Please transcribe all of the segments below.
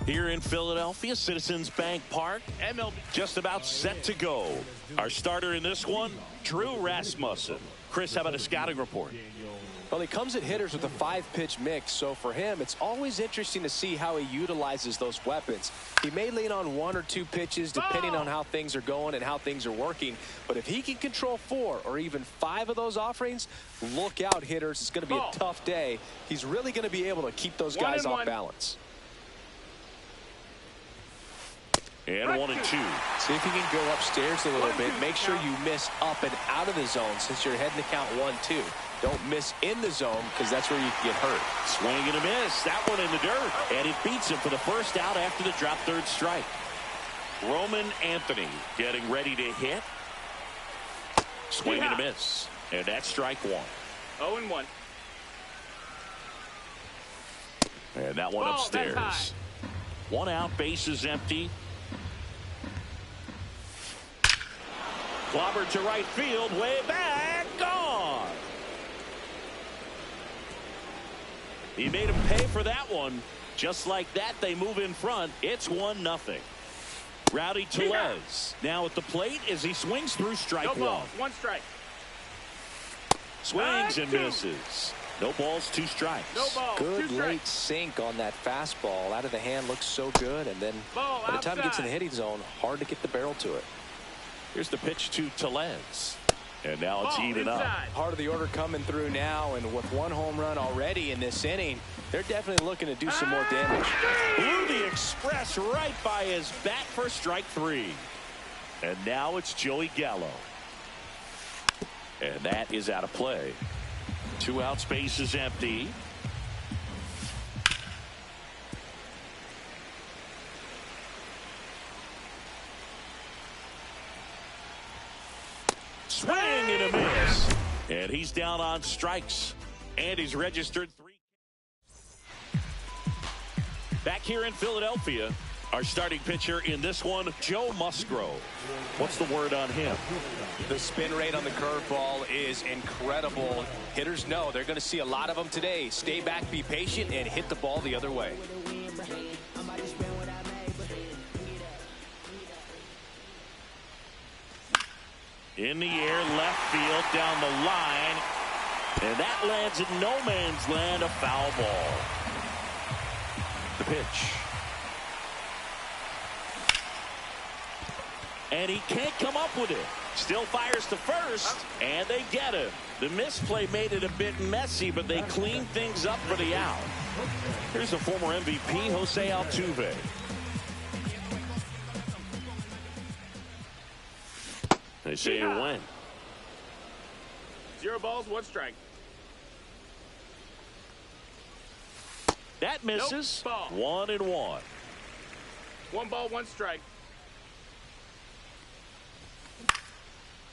Here in Philadelphia, Citizens Bank Park, MLB just about set to go. Our starter in this one, Drew Rasmussen. Chris, how about a scouting report? Well, he comes at hitters with a 5-pitch mix, so for him, it's always interesting to see how he utilizes those weapons. He may lean on 1 or 2 pitches depending on how things are going and how things are working, but if he can control 4 or even 5 of those offerings, look out, hitters. It's going to be a tough day. He's really going to be able to keep those guys off balance. And 1 and 2. See if you can go upstairs a little bit. Make sure you miss up and out of the zone since you're heading to count 1-2. Don't miss in the zone because that's where you can get hurt. Swing and a miss. That one in the dirt. And it beats him for the first out after the drop third strike. Roman Anthony getting ready to hit. Swing and a miss. And that's strike one. 0-1. And that one upstairs. One out, bases empty. Clobbered to right field, way back, gone. He made him pay for that one. Just like that, they move in front. It's 1-0. Rowdy Tellez now at the plate as he swings through strike no one. balls, 1 strike. Swings and misses. No balls, 2 strikes. No balls, Good 2 late strikes. sink on that fastball. Out of the hand, looks so good. And then Ball by the time it gets in the outside. hitting zone, hard to get the barrel to it. Here's the pitch to Tellez. And now it's Ball even up. inside. Part of the order coming through now, and with 1 home run already in this inning, they're definitely looking to do some more damage. Blew the express right by his bat for strike 3. And now it's Joey Gallo. And that is out of play. 2 outs, base is empty. Swing and a miss. And he's down on strikes. And he's registered 3. Back here in Philadelphia, our starting pitcher in this one, Joe Musgrove. What's the word on him? The spin rate on the curveball is incredible. Hitters know they're going to see a lot of them today. Stay back, be patient, and hit the ball the other way. In the air, left field, down the line. And that lands in no man's land, a foul ball. The pitch. And he can't come up with it. Still fires to first, and they get him. The misplay made it a bit messy, but they cleaned things up for the out. Here's the former MVP, Jose Altuve. They say a win. 0 balls, 1 strike. That misses. Nope, ball. 1-1. 1 ball, 1 strike.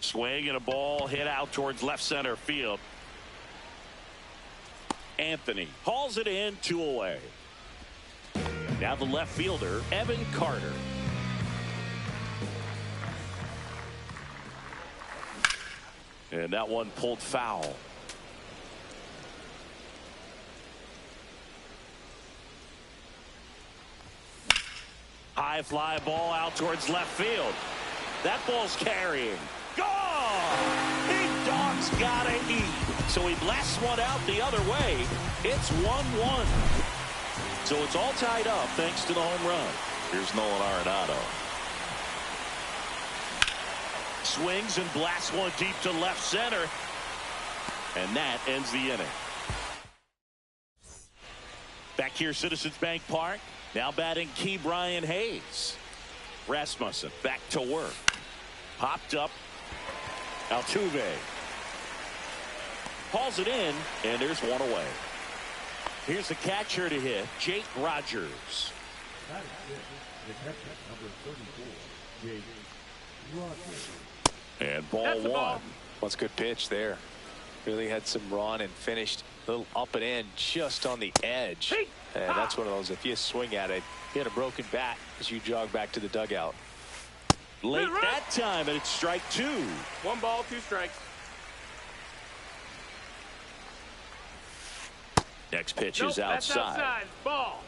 Swing and a ball hit out towards left center field. Anthony hauls it in, 2 away. Now the left fielder, Evan Carter. And that one pulled foul. High fly ball out towards left field. That ball's carrying. Gone! Big dog's gotta eat. So he blasts one out the other way. It's 1-1. So it's all tied up thanks to the home run. Here's Nolan Arenado. Swings and blasts one deep to left center. And that ends the inning. Back here, Citizens Bank Park. Now batting Key Brian Hayes. Rasmussen back to work. Popped up. Altuve hauls it in, and there's 1 away. Here's the catcher to hit, Jake Rogers. And ball 1. Well, it's a good pitch there. Really had some run and finished a little up and in just on the edge. And that's one of those, if you swing at it, you had a broken bat as you jog back to the dugout. Late that time, and it's strike 2. 1 ball, 2 strikes. Next pitch Nope, is that's outside. Ball.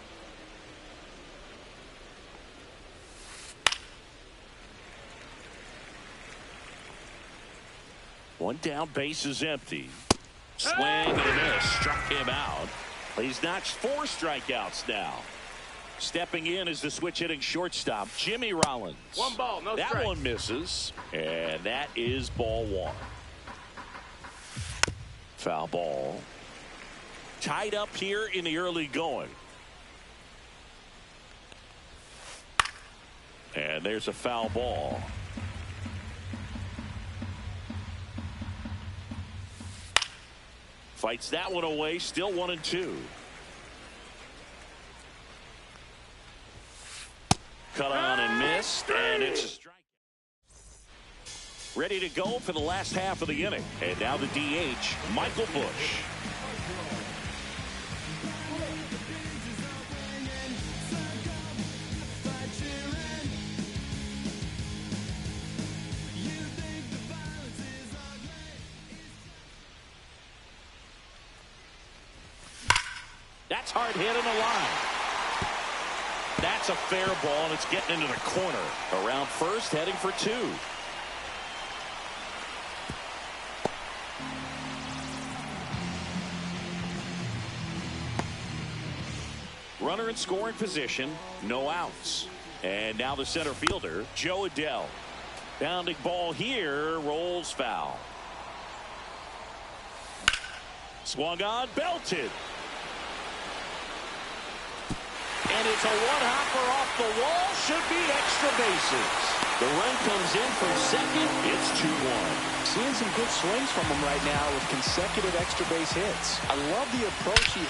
One down, base is empty. Swing and a miss, struck him out. He's notched 4 strikeouts now. Stepping in is the switch hitting shortstop, Jimmy Rollins. 1 ball, no that strike. one misses, and that is ball 1. Foul ball. Tied up here in the early going. And there's a foul ball. Fights that one away, still 1-2. cut on and missed, and it's a strike. Ready to go for the last half of the inning. And now the DH, Michael Busch. That's hard hit on the line. That's a fair ball, and it's getting into the corner. Around first, heading for two. Runner in scoring position, no outs. And now the center fielder, Jo Adell. Bounding ball here, rolls foul. Swung on, belted. And it's a one-hopper off the wall. Should be extra bases. The run comes in from second. It's 2-1. Seeing some good swings from him right now with consecutive extra base hits. I love the approach he...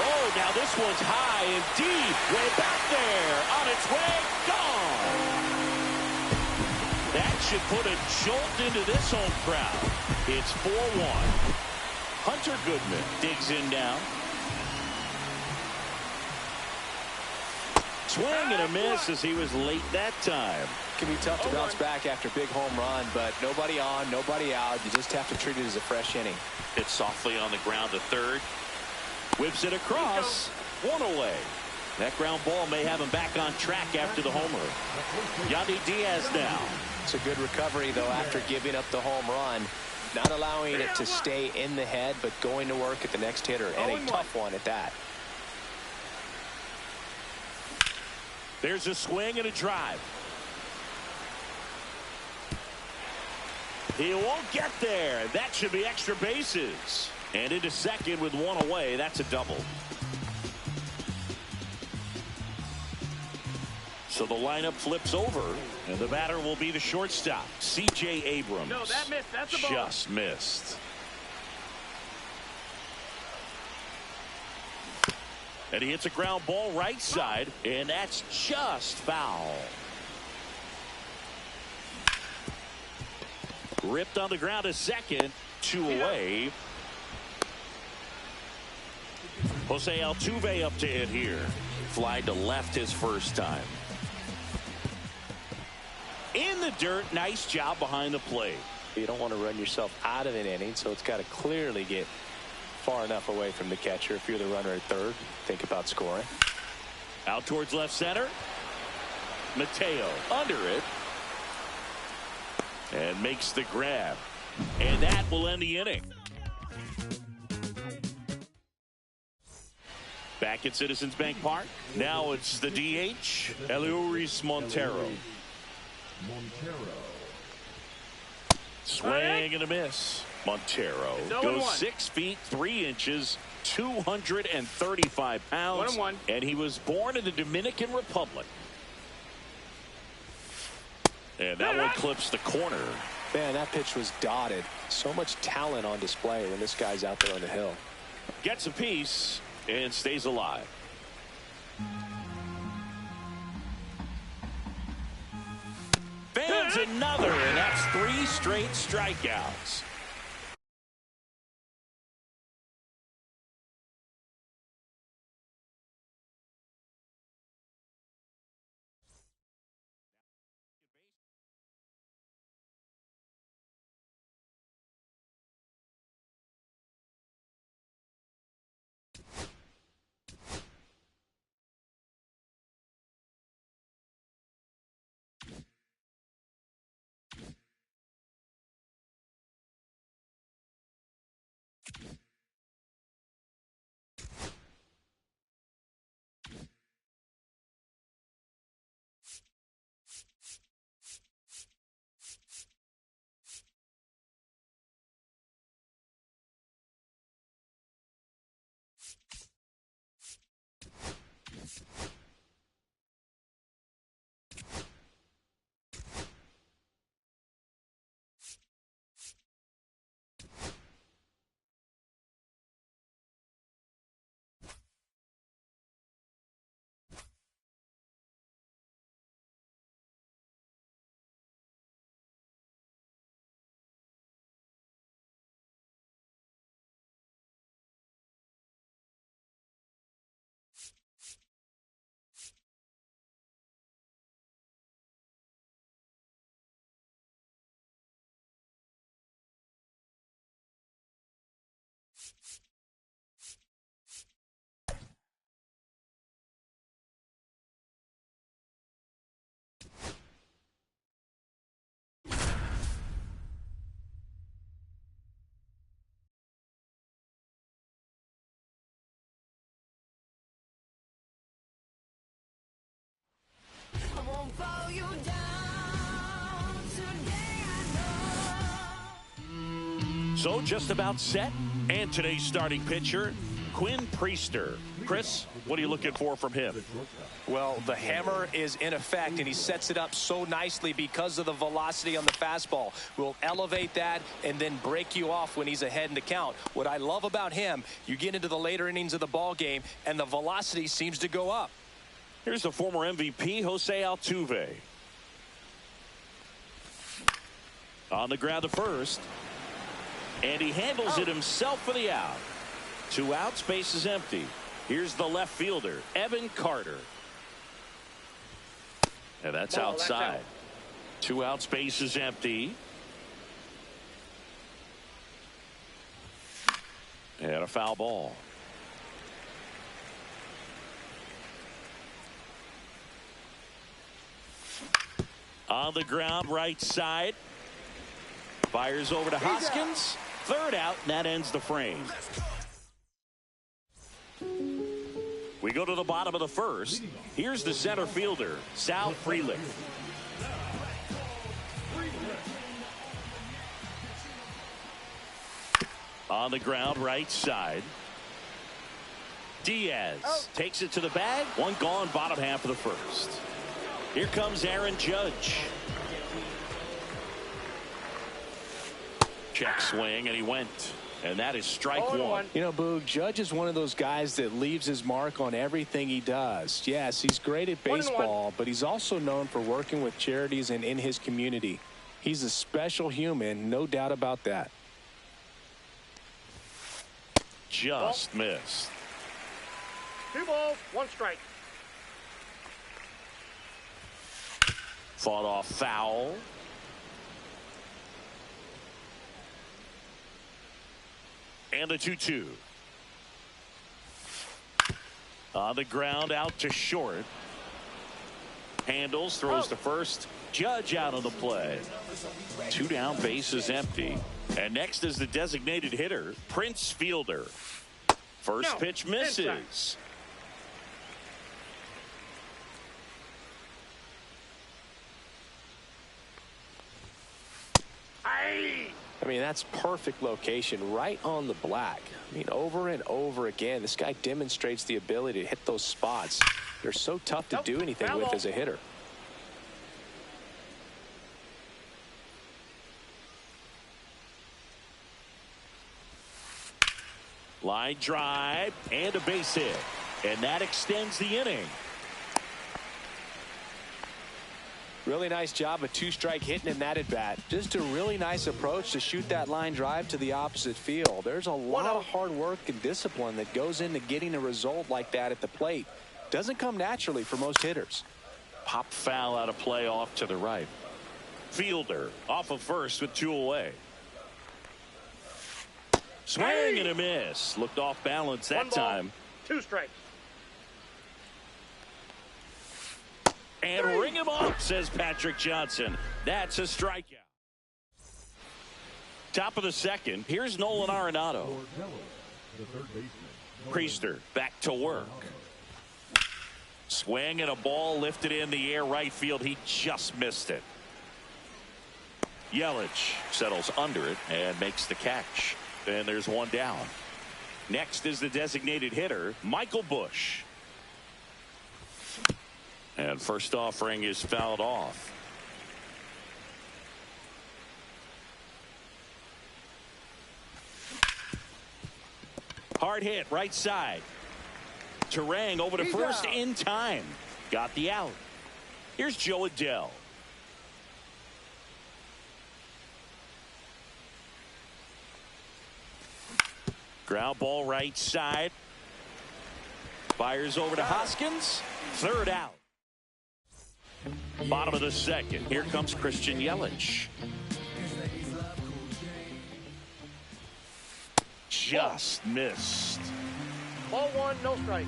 Oh, now this one's high and deep. Way back there. On its way. Gone. That should put a jolt into this home crowd. It's 4-1. Hunter Goodman digs in now. Swing and a miss as he was late that time. It can be tough to bounce back after a big home run, but nobody on, nobody out. You just have to treat it as a fresh inning. Hit softly on the ground to third. Whips it across. One away. That ground ball may have him back on track after the homer. Yandy Diaz now. It's a good recovery, though, after giving up the home run. Not allowing it to stay in the head, but going to work at the next hitter, and a tough one at that. There's a swing and a drive. He won't get there. That should be extra bases. And into second with one away. That's a double. So the lineup flips over, and the batter will be the shortstop, C.J. Abrams. No, that missed. That's a ball. Just missed. And he hits a ground ball right side, and that's just foul. Ripped on the ground to second, two away. Jose Altuve up to hit here. Fly to left his first time. In the dirt, nice job behind the plate. You don't want to run yourself out of an inning, so it's got to clearly get far enough away from the catcher. If you're the runner at third, think about scoring. Out towards left center. Mateo under it. And makes the grab. And that will end the inning. Back at Citizens Bank Park. Now it's the DH, Elehuris Montero. Swing and a miss. Montero goes 6 feet 3 inches, 235 pounds, 1-1. and he was born in the Dominican Republic. And that one clips the corner. Man, that pitch was dotted. So much talent on display when this guy's out there on the hill. Gets a piece and stays alive. Fans another, and that's 3 straight strikeouts. So just about set. And today's starting pitcher, Quinn Priester. Chris, what are you looking for from him? Well, the hammer is in effect, and he sets it up so nicely because of the velocity on the fastball. Will elevate that and then break you off when he's ahead in the count. What I love about him, you get into the later innings of the ball game, and the velocity seems to go up. Here's the former MVP, Jose Altuve. On the ground to first. And he handles it himself for the out. 2 outs, base is empty. Here's the left fielder, Evan Carter. And that's outside. 2 outs, base is empty. And a foul ball. On the ground, right side. Fires over to Hoskins. 3rd out, and that ends the frame. We go to the bottom of the 1st. Here's the center fielder, Sal Frelick. On the ground, right side. Diaz takes it to the bag. 1 gone, bottom half of the 1st. Here comes Aaron Judge. Check swing, and he went. And that is strike 1. You know, Boog, Judge is one of those guys that leaves his mark on everything he does. Yes, he's great at baseball, but he's also known for working with charities and in his community. He's a special human, no doubt about that. Just missed. 2 balls, 1 strike. Fought off foul. And the 2-2. On the ground, out to short. Handles, throws to first. Judge out of the play. 2 down, base is empty. And next is the designated hitter, Prince Fielder. First pitch misses. I mean, that's perfect location, right on the black. I mean, over and over again, this guy demonstrates the ability to hit those spots. They're so tough to do anything with as a hitter. Line drive and a base hit. And that extends the inning. Really nice job of 2-strike hitting in that at bat. Just a really nice approach to shoot that line drive to the opposite field. There's a lot of hard work and discipline that goes into getting a result like that at the plate. Doesn't come naturally for most hitters. Pop foul out of play off to the right. Fielder off of first with 2 away. Swing and a miss. Looked off balance that time. 2 strikes. And ring him up, says Patrick Johnson. That's a strikeout. Top of the 2nd. Here's Nolan Arenado. Priester back to work. Swing and a ball lifted in the air right field. He just missed it. Yelich settles under it and makes the catch. And there's 1 down. Next is the designated hitter, Michael Busch. And first offering is fouled off. Hard hit right side. Turang over to first in time. Got the out. Here's Joe Adell. Ground ball right side. Fires over to Hoskins. 3rd out. Bottom of the 2nd. Here comes Christian Yelich. just missed. Ball one, no strikes.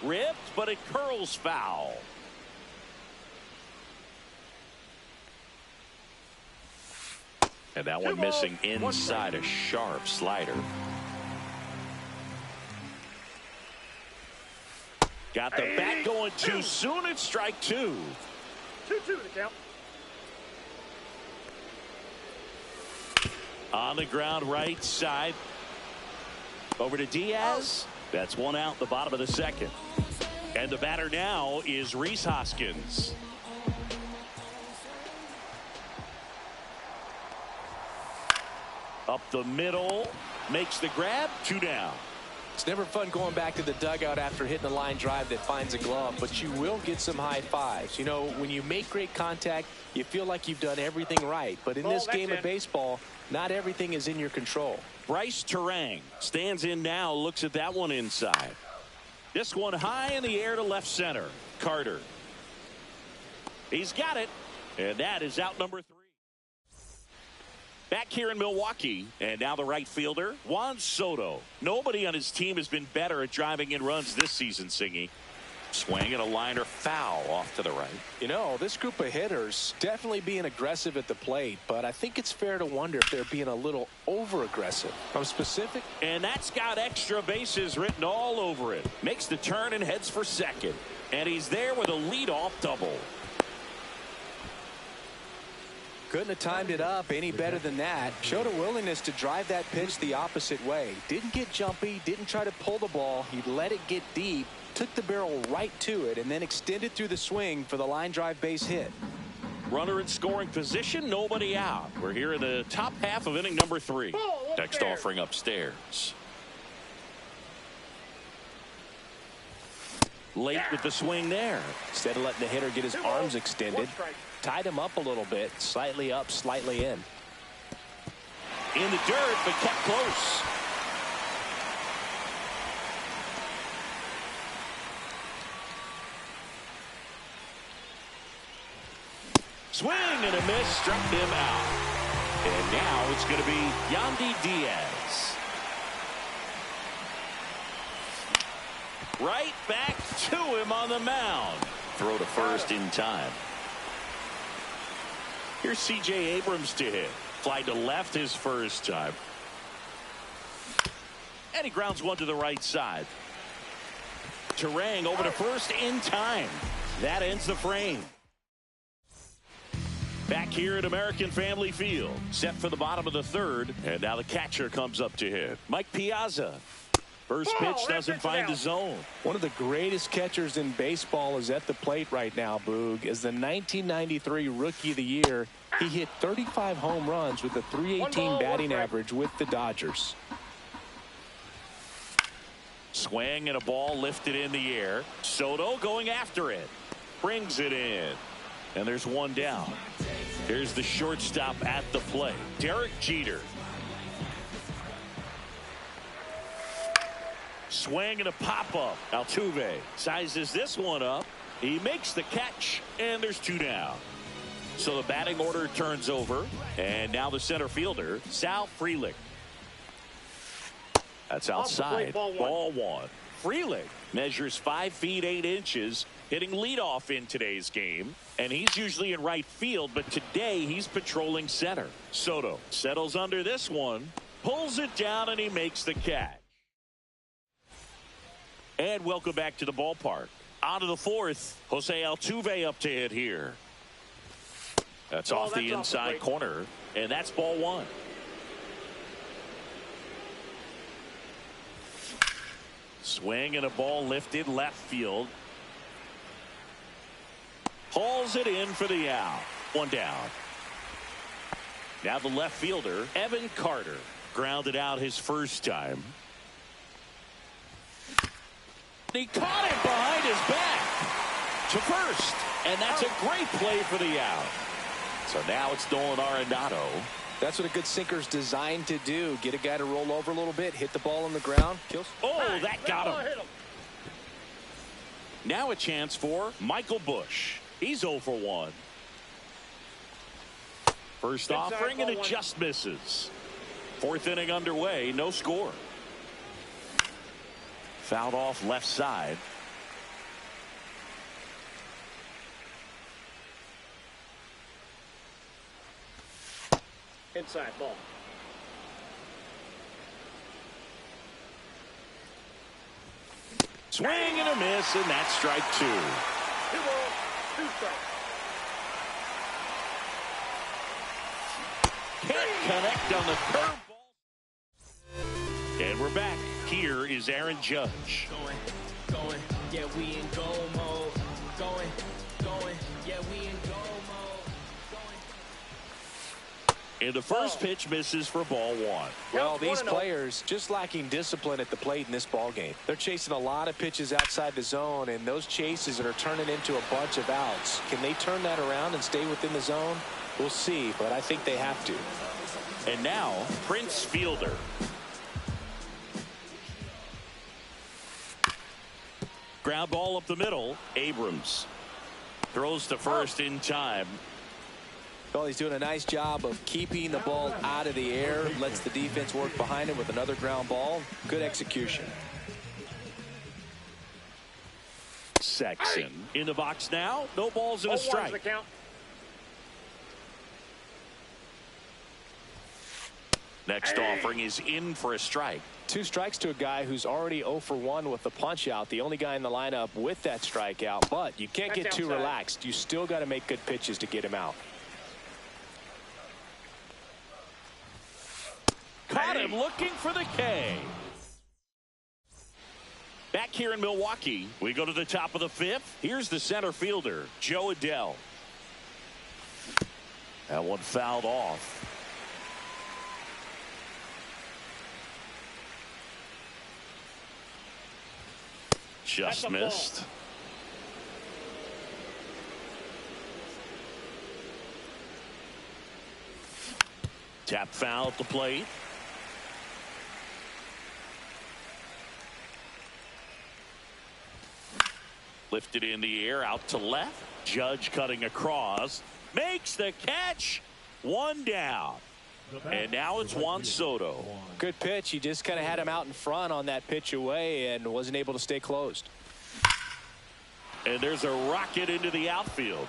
Ripped, but it curls foul. And that one missing inside a sharp slider. Got the bat going too soon. It's strike two. 2-2 to count. On the ground right side. Over to Diaz. That's one out the bottom of the second. And the batter now is Rhys Hoskins. Up the middle. Makes the grab. 2 down. It's never fun going back to the dugout after hitting a line drive that finds a glove, but you will get some high fives. You know, when you make great contact, you feel like you've done everything right. But in this game of baseball, not everything is in your control. Bryce Turang stands in now, looks at that one inside. This one high in the air to left center. Carter. He's got it. And that is out number 3. Back here in Milwaukee, and now the right fielder, Juan Soto. Nobody on his team has been better at driving in runs this season, Singy. Swing and a liner foul off to the right. You know, this group of hitters definitely being aggressive at the plate, but I think it's fair to wonder if they're being a little over-aggressive. I'm specific. And that's got extra bases written all over it. Makes the turn and heads for second. And he's there with a leadoff double. Couldn't have timed it up any better than that. Showed a willingness to drive that pitch the opposite way. Didn't get jumpy, didn't try to pull the ball. He let it get deep, took the barrel right to it, and then extended through the swing for the line drive base hit. Runner in scoring position, nobody out. We're here in the top half of inning number 3. Next offering upstairs. Late with the swing there. Instead of letting the hitter get his arms extended, tied him up a little bit, slightly up, slightly in. In the dirt, but kept close. Swing and a miss, struck him out. And now it's going to be Yandy Diaz. Right back to him on the mound. Throw to first in time. Here's C.J. Abrams to hit. Fly to left his first time. And he grounds one to the right side. Turang over to first in time. That ends the frame. Back here at American Family Field. Set for the bottom of the third. And now the catcher comes up to hit. Mike Piazza. First pitch doesn't find the zone. One of the greatest catchers in baseball is at the plate right now, Boog. As the 1993 Rookie of the Year, he hit 35 home runs with a .318 batting average with the Dodgers. Swing and a ball lifted in the air. Soto going after it. Brings it in. And there's one down. Here's the shortstop at the plate. Derek Jeter. Swing and a pop-up. Altuve sizes this one up. He makes the catch, and there's 2 down. So the batting order turns over, and now the center fielder, Sal Frelick. That's outside. Ball one. Frelick measures 5 feet 8 inches, hitting leadoff in today's game, and he's usually in right field, but today he's patrolling center. Soto settles under this one, pulls it down, and he makes the catch. And welcome back to the ballpark. On to the 4th. Jose Altuve up to hit here. That's off the inside corner, and that's ball one. Swing and a ball lifted left field. Hauls it in for the out. 1 down. Now the left fielder, Evan Carter, grounded out his first time. He caught it behind his back to first, and that's a great play for the out. So now it's Nolan Arenado. That's what a good sinker's designed to do. Get a guy to roll over a little bit, hit the ball on the ground. Kills. Oh, that got him. Now a chance for Michael Busch. He's 0 for 1. First offering and it just misses. Fourth inning underway, no score. Fouled off left side. Inside ball. Swing and a miss, and that's strike 2. 2 balls, 2 strikes. Can't connect on the curveball. And we're back. Here is Aaron Judge. Going, yeah, we in go mode. Going, yeah, we in go mode. And the first pitch misses for ball 1. Well, these players just lacking discipline at the plate in this ball game. They're chasing a lot of pitches outside the zone, and those chases are turning into a bunch of outs. Can they turn that around and stay within the zone? We'll see, but I think they have to. And now, Prince Fielder. Ground ball up the middle. Abrams throws to first in time. Well, he's doing a nice job of keeping the ball out of the air. Lets the defense work behind him with another ground ball. Good execution. Sexton in the box now. No balls and a strike. The count. Next offering is in for a strike. 2 strikes to a guy who's already 0 for 1 with the punch out. The only guy in the lineup with that strikeout. But you can't get too relaxed. You still got to make good pitches to get him out. Caught him looking for the K. Back here in Milwaukee, we go to the top of the 5th. Here's the center fielder, Joe Adell. That one fouled off. Just missed. Tap foul at the plate. Lifted in the air out to left. Judge cutting across. Makes the catch. 1 down. And now it's Juan Soto. Good pitch. He just kind of had him out in front on that pitch away and wasn't able to stay closed. And there's a rocket into the outfield.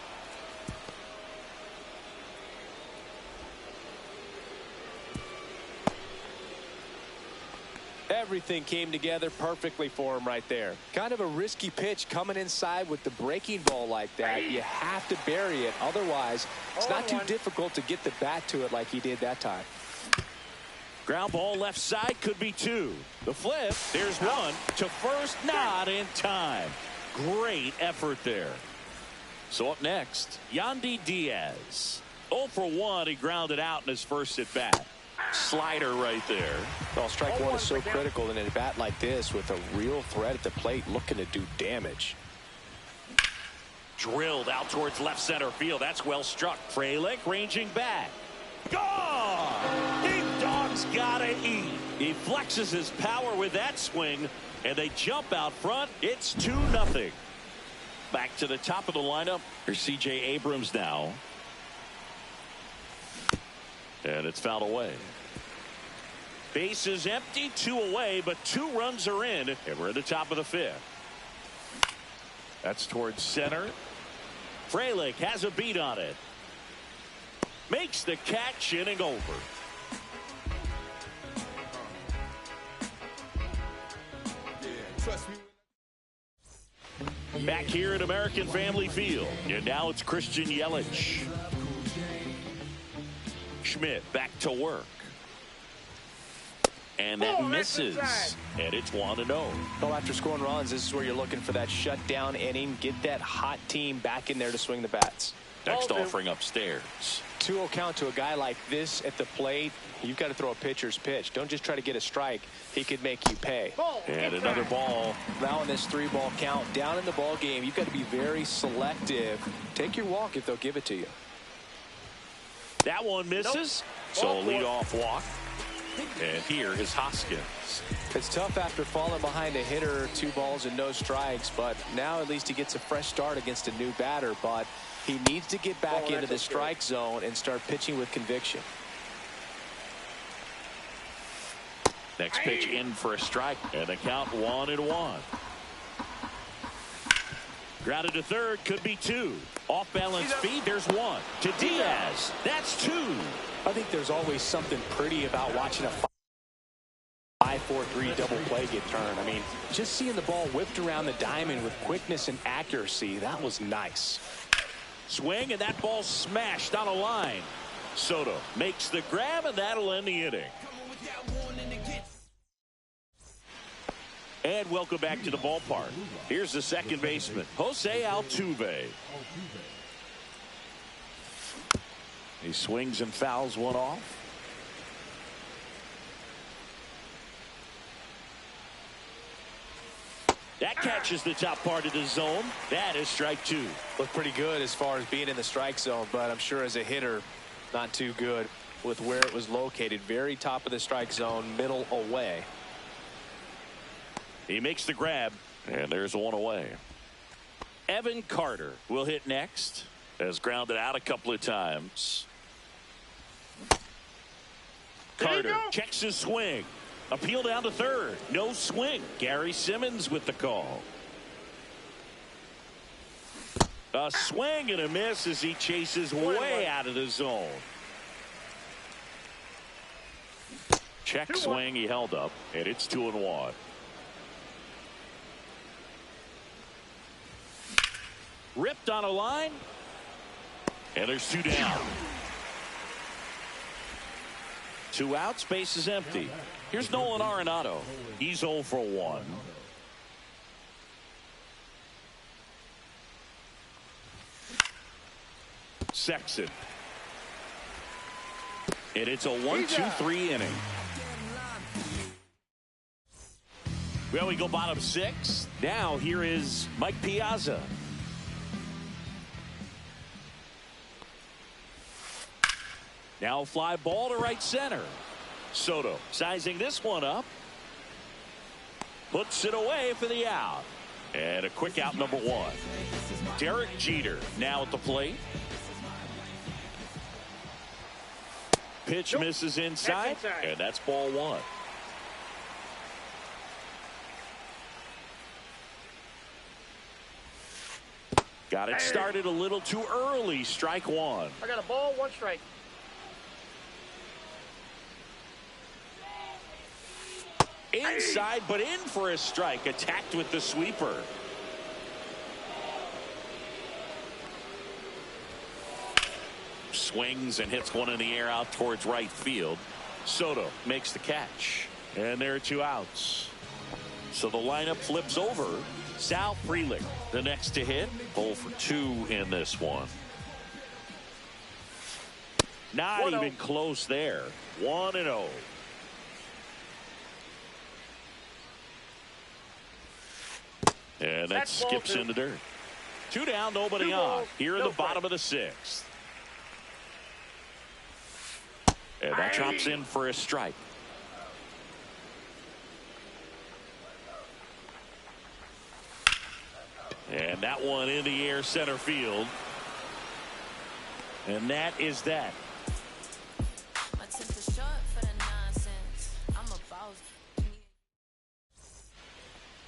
Everything came together perfectly for him right there. Kind of a risky pitch coming inside with the breaking ball like that. You have to bury it. Otherwise, it's not too difficult to get the bat to it like he did that time. Ground ball left side, could be 2. The flip, there's 1 to first, not in time. Great effort there. So up next, Yandy Diaz. 0 for 1, he grounded out in his first at bat. Slider right there. Well, strike 1 is so critical in a bat like this with a real threat at the plate looking to do damage. Drilled out towards left center field. That's well struck. Frelick ranging back. Gone! Big dog's gotta eat. He flexes his power with that swing, and they jump out front. It's 2-0. Back to the top of the lineup. Here's C.J. Abrams now. And it's fouled away. Base is empty, 2 away, but 2 runs are in, and we're at the top of the 5th. That's towards center. Frelick has a beat on it. Makes the catch, inning over. Back here at American Family Field, and now it's Christian Yelich. Schmidt back to work. And that misses. And it's 1-0. Well, after scoring runs, this is where you're looking for that shutdown inning. Get that hot team back in there to swing the bats. Next offering upstairs. 2-0 count to a guy like this at the plate. You've got to throw a pitcher's pitch. Don't just try to get a strike. He could make you pay. And another ball. Now in this 3-ball count, down in the ball game, you've got to be very selective. Take your walk if they'll give it to you. That one misses. So a leadoff walk. And here is Hoskins. It's tough after falling behind a hitter, 2 balls and no strikes, but now at least he gets a fresh start against a new batter, but he needs to get back into the strike zone and start pitching with conviction. Next pitch in for a strike, and the count 1-1. Grounded to third, could be 2. Off balance feed, there's 1 to Diaz. That's 2. I think there's always something pretty about watching a 5-4-3 double play get turned. I mean, just seeing the ball whipped around the diamond with quickness and accuracy, that was nice. Swing, and that ball smashed on a line. Soto makes the grab, and that'll end the inning. And welcome back to the ballpark. Here's the second baseman, Jose Altuve. He swings and fouls one off. That catches the top part of the zone. That is strike 2. Looked pretty good as far as being in the strike zone, but I'm sure as a hitter, not too good with where it was located. Very top of the strike zone, middle away. He makes the grab, and there's 1 away. Evan Carter will hit next. Has grounded out a couple of times. Carter checks his swing. Appeal down to third. No swing. Gary Simmons with the call. A swing and a miss as he chases way out of the zone. Check swing. He held up, and it's 2-1. Ripped on a line. And there's 2 down. 2 outs, base is empty. Here's Nolan Arenado. He's 0 for 1. Sexton. And it's a 1-2-3 inning. Well, we go bottom 6. Now here is Mike Piazza. Now fly ball to right center. Soto sizing this one up. Puts it away for the out. And a quick out, number 1. Derek Jeter now at the plate. Pitch misses inside. And that's ball 1. Got it started a little too early. Strike 1. I got a ball, 1 strike. Inside, but in for a strike. Attacked with the sweeper. Swings and hits one in the air out towards right field. Soto makes the catch. And there are 2 outs. So the lineup flips over. Sal Frelick, the next to hit. 0 for 2 in this one. Not even close there. 1-0. And that skips in the dirt. 2 down, nobody on. Here in the bottom of the 6th. And that drops in for a strike. And that one in the air center field. And that is that.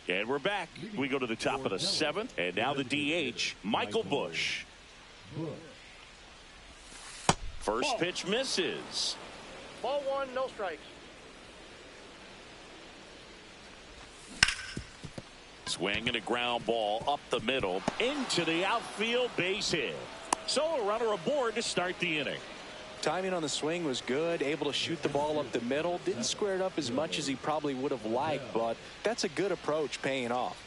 And we're back. We go to the top of the 7th. And now the DH, Michael Busch. First pitch misses. Ball 1, no strikes. Swing and a ground ball up the middle into the outfield, base hit. So a runner aboard to start the inning. Timing on the swing was good, able to shoot the ball up the middle. Didn't square it up as much as he probably would have liked, but that's a good approach, paying off.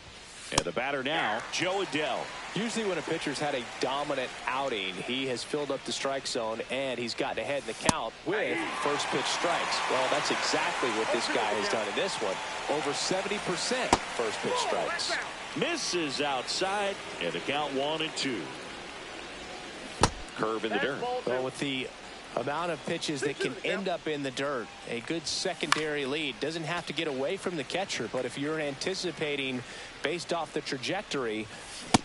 And the batter now, Jo Adell. Usually when a pitcher's had a dominant outing, he has filled up the strike zone and he's gotten ahead in the count with first pitch strikes. Well, that's exactly what this guy has done in this one. Over 70% first pitch strikes. Misses outside, and the count 1-2. Curve in the dirt. Well, with the Amount of pitches that can end up in the dirt. A good secondary lead. Doesn't have to get away from the catcher, but if you're anticipating based off the trajectory,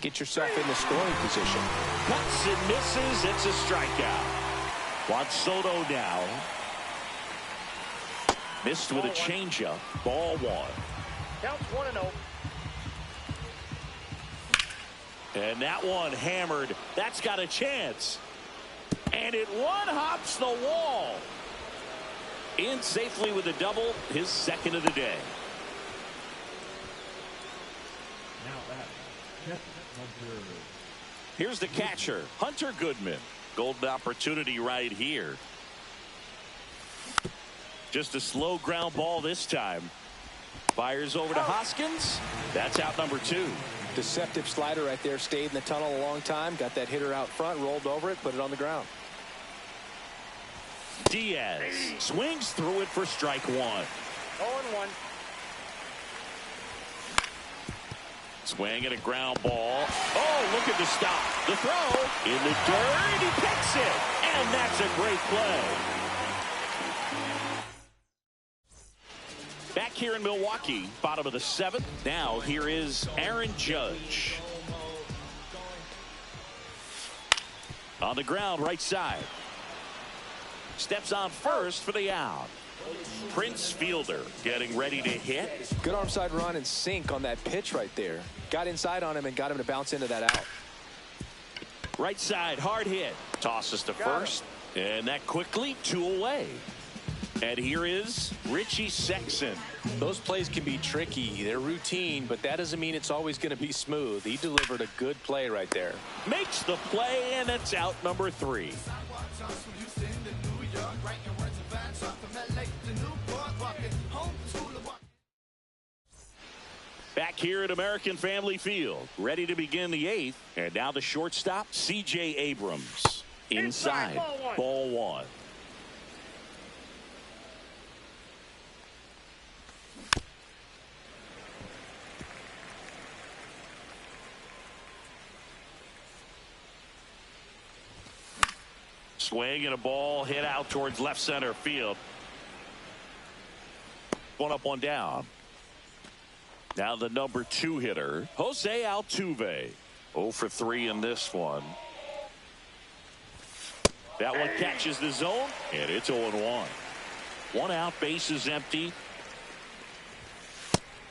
get yourself in the scoring position. Cuts and misses. It's a strikeout. Juan Soto now. Missed with a changeup. Ball one. Counts 1-0. And that one hammered. That's got a chance. And it one-hops the wall. In safely with a double, his second of the day. Here's the catcher, Hunter Goodman. Golden opportunity right here. Just a slow ground ball this time. Fires over to Hoskins. That's out number 2. Deceptive slider right there. Stayed in the tunnel a long time. Got that hitter out front. Rolled over it. Put it on the ground. Diaz swings through it for strike 1. 0-1. Swing at a ground ball. Oh, look at the stop. The throw in the dirt. He picks it. And that's a great play. Back here in Milwaukee, bottom of the 7th. Now here is Aaron Judge. On the ground, right side. Steps on first for the out. Prince Fielder getting ready to hit. Good arm side run and sink on that pitch right there. Got inside on him and got him to bounce into that out. Right side, hard hit. Tosses to first. And that quickly 2 away. And here is Richie Sexson. Those plays can be tricky. They're routine, but that doesn't mean it's always going to be smooth. He delivered a good play right there. Makes the play, and it's out number 3. Back here at American Family Field, ready to begin the 8th. And now the shortstop, C.J. Abrams. Inside, ball 1. Swing and a ball hit out towards left center field. 1 up, 1 down. Now the number 2 hitter, Jose Altuve. 0 for 3 in this one. That one catches the zone, and it's 0-1. 1 out, base is empty.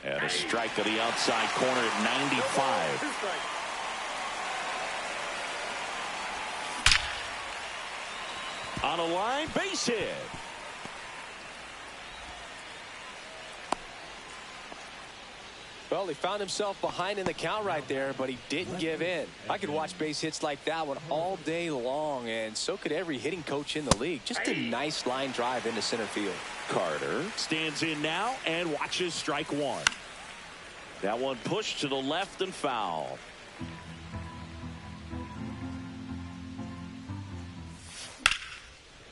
And a strike to the outside corner at 95. 2 strikes. On a line, base hit. Well, he found himself behind in the count right there, but he didn't give in. I could watch base hits like that one all day long, and so could every hitting coach in the league. Just a nice line drive into center field. Carter stands in now and watches strike 1. That one pushed to the left and foul.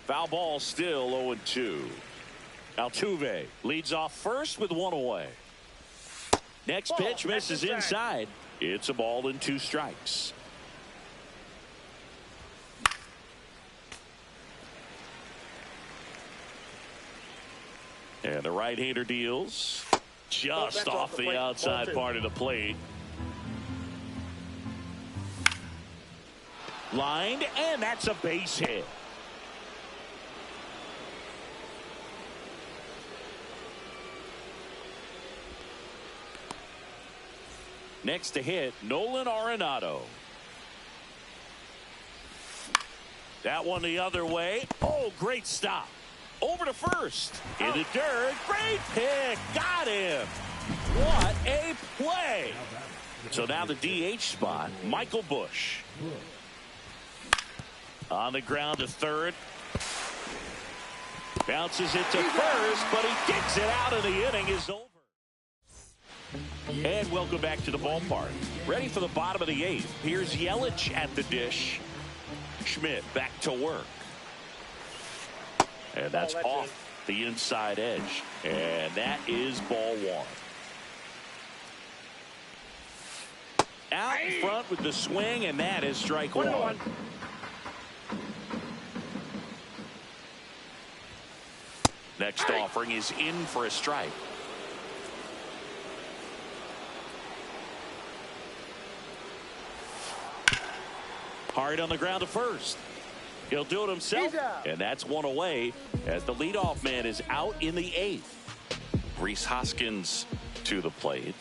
Foul ball, still 0-2. Altuve leads off first with 1 away. Next pitch misses inside. It's a ball and 2 strikes. And the right-hander deals just off the outside part of the plate. Lined, and that's a base hit. Next to hit, Nolan Arenado. That one the other way. Oh, great stop. Over to first. In the dirt. Great pick. Got him. What a play. So now the DH spot, Michael Busch. On the ground to third. Bounces it to first, but he digs it out, and the inning is over. And welcome back to the ballpark. Ready for the bottom of the 8th. Here's Yelich at the dish. Schmidt back to work. And that's off the inside edge. And that is ball 1. Out in front with the swing, and that is strike 1. Next offering is in for a strike. Hard on the ground to first. He'll do it himself, and that's one away as the leadoff man is out in the 8th. Rhys Hoskins to the plate.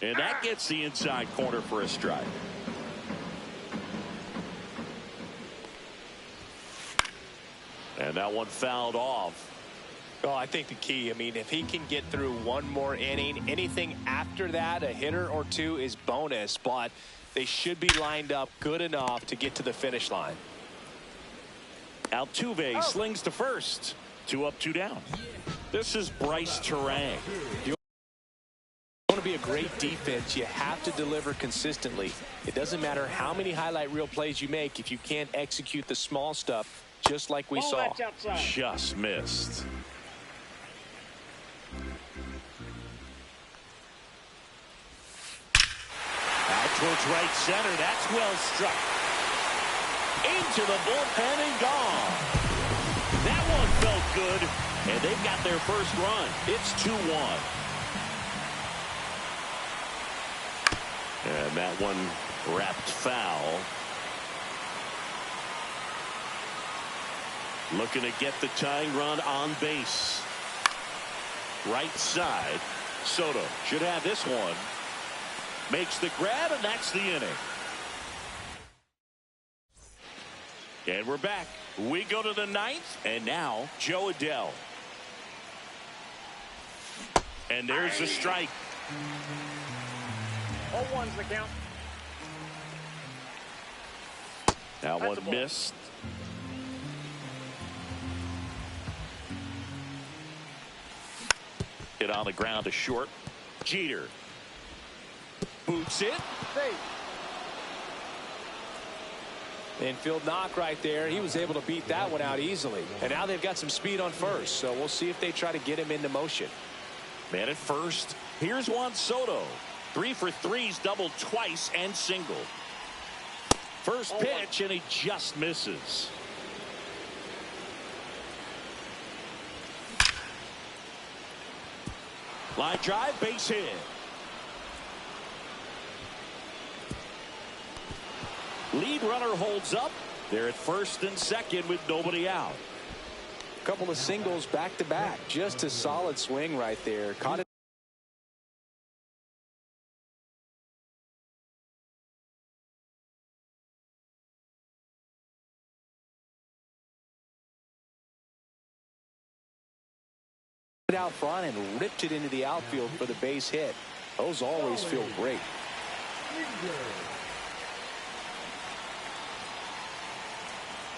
And that gets the inside corner for a strike. And that one fouled off. Well, I think the key, I mean, if he can get through one more inning, anything after that, a hitter or two is bonus, but they should be lined up good enough to get to the finish line. Altuve slings to first. 2 up, 2 down. This is Bryce Turang. You want to be a great defense, you have to deliver consistently. It doesn't matter how many highlight reel plays you make if you can't execute the small stuff, just like we saw. Just missed. Out towards right center. That's well struck. Into the bullpen and gone. That one felt good, and they've got their first run. It's 2-1. And that one wrapped foul. Looking to get the tying run on base. Right side. Soto should have this one. Makes the grab, and that's the inning. And we're back. We go to the 9th, and now Jo Adell. And there's the strike. 0-1's the count. That one missed. Hit on the ground to short. Jeter boots it. Infield knock right there. He was able to beat that one out easily. And now they've got some speed on first, so we'll see if they try to get him into motion. Man at first. Here's Juan Soto. 3 for 3's doubled twice and single. First pitch, and he just misses. Line drive, base hit. Lead runner holds up. They're at first and second with nobody out. A couple of singles back to back. Just a solid swing right there. Caught it out front and ripped it into the outfield for the base hit. Those always feel great.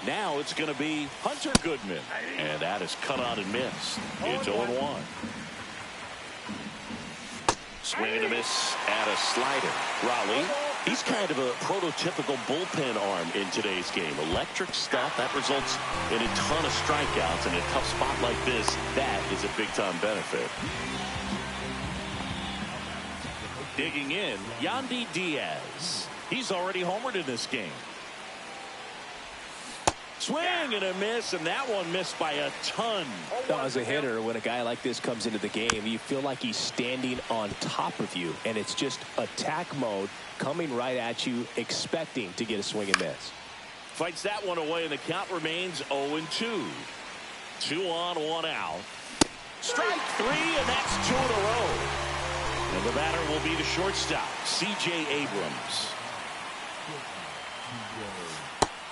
Now it's going to be Hunter Goodman. And that is cut on and missed. It's 0-1. Swing and a miss at a slider. Raleigh, he's kind of a prototypical bullpen arm in today's game. Electric stuff that results in a ton of strikeouts. In a tough spot like this, that is a big-time benefit. Digging in, Yandy Diaz. He's already homered in this game. Swing and a miss, and that one missed by a ton. As a hitter, when a guy like this comes into the game, you feel like he's standing on top of you, and it's just attack mode coming right at you, expecting to get a swing and miss. Fights that one away, and the count remains 0-2. 2 on, 1 out. Strike 3, and that's 2 in a row. And the batter will be the shortstop, C.J. Abrams.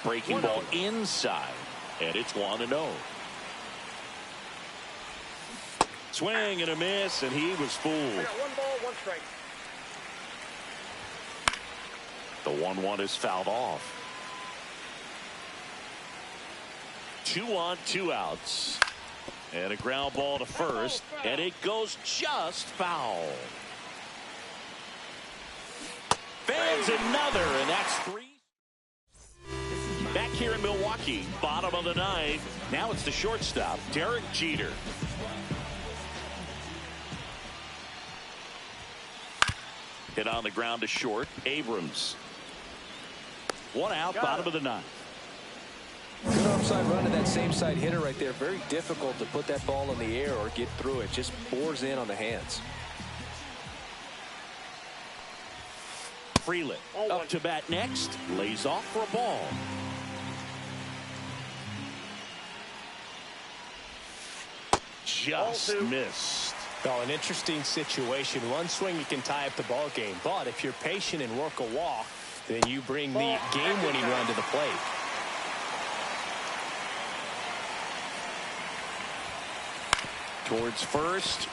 Breaking ball inside, and it's 1-0. Swing and a miss, and he was fooled. 1 ball, 1 strike. The 1-1 is fouled off. 2 on, 2 outs. And a ground ball to first, and it goes just foul. Fans another, and that's 3. Back here in Milwaukee, bottom of the 9th. Now it's the shortstop, Derek Jeter. Hit on the ground to short, Abrams. 1 out, bottom of the 9th. outside run to that same side hitter right there. Very difficult to put that ball in the air or get through it. Just bores in on the hands. Freeland up to bat next. Lays off for a ball. Just missed. Oh, an interesting situation. One swing, you can tie up the ball game. But if you're patient and work a walk, then you bring the game-winning run to the plate. Towards first.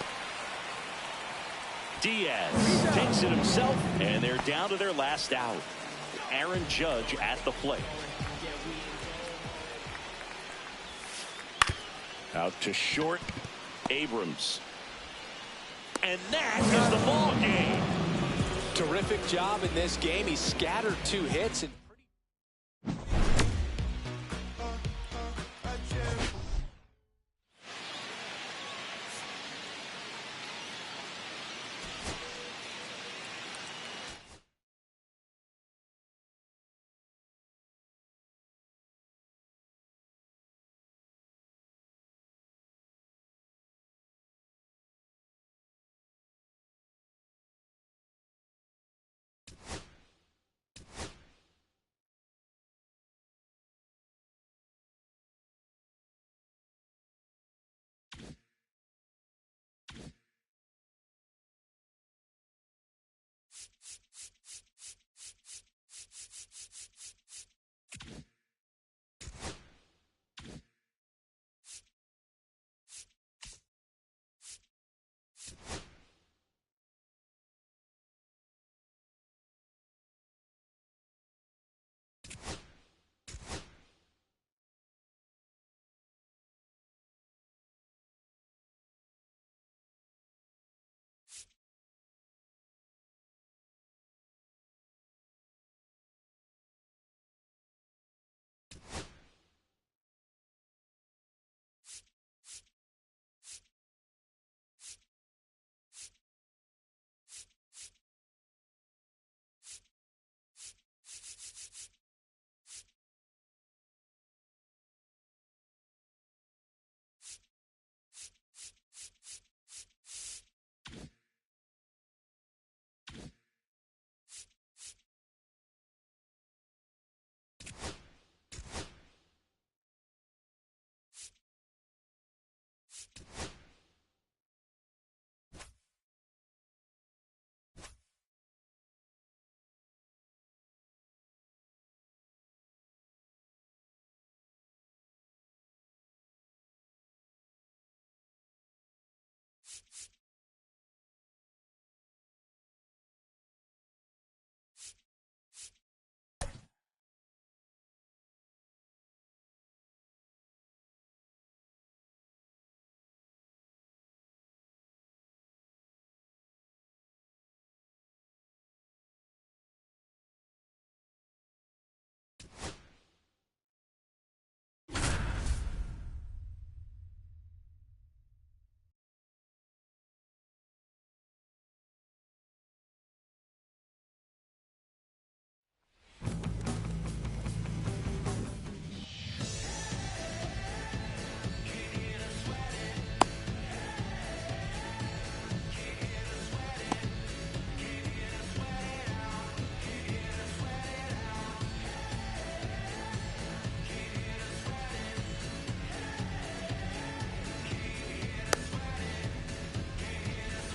Diaz takes it himself, and they're down to their last out. Aaron Judge at the plate. Out to short. Abrams. And that is the ball game. Terrific job in this game. He scattered 2 hits and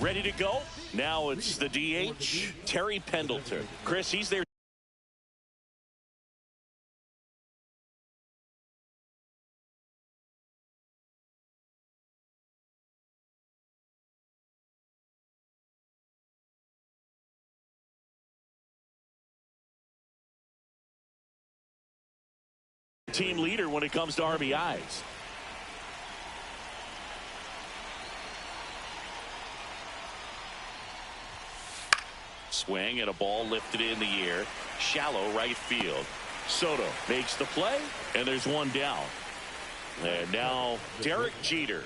ready to go. Now it's the DH, Terry Pendleton. Chris, he's there. Team leader when it comes to RBIs. Swing and a ball lifted in the air. Shallow right field. Soto makes the play, and there's one down. And now Derek Jeter.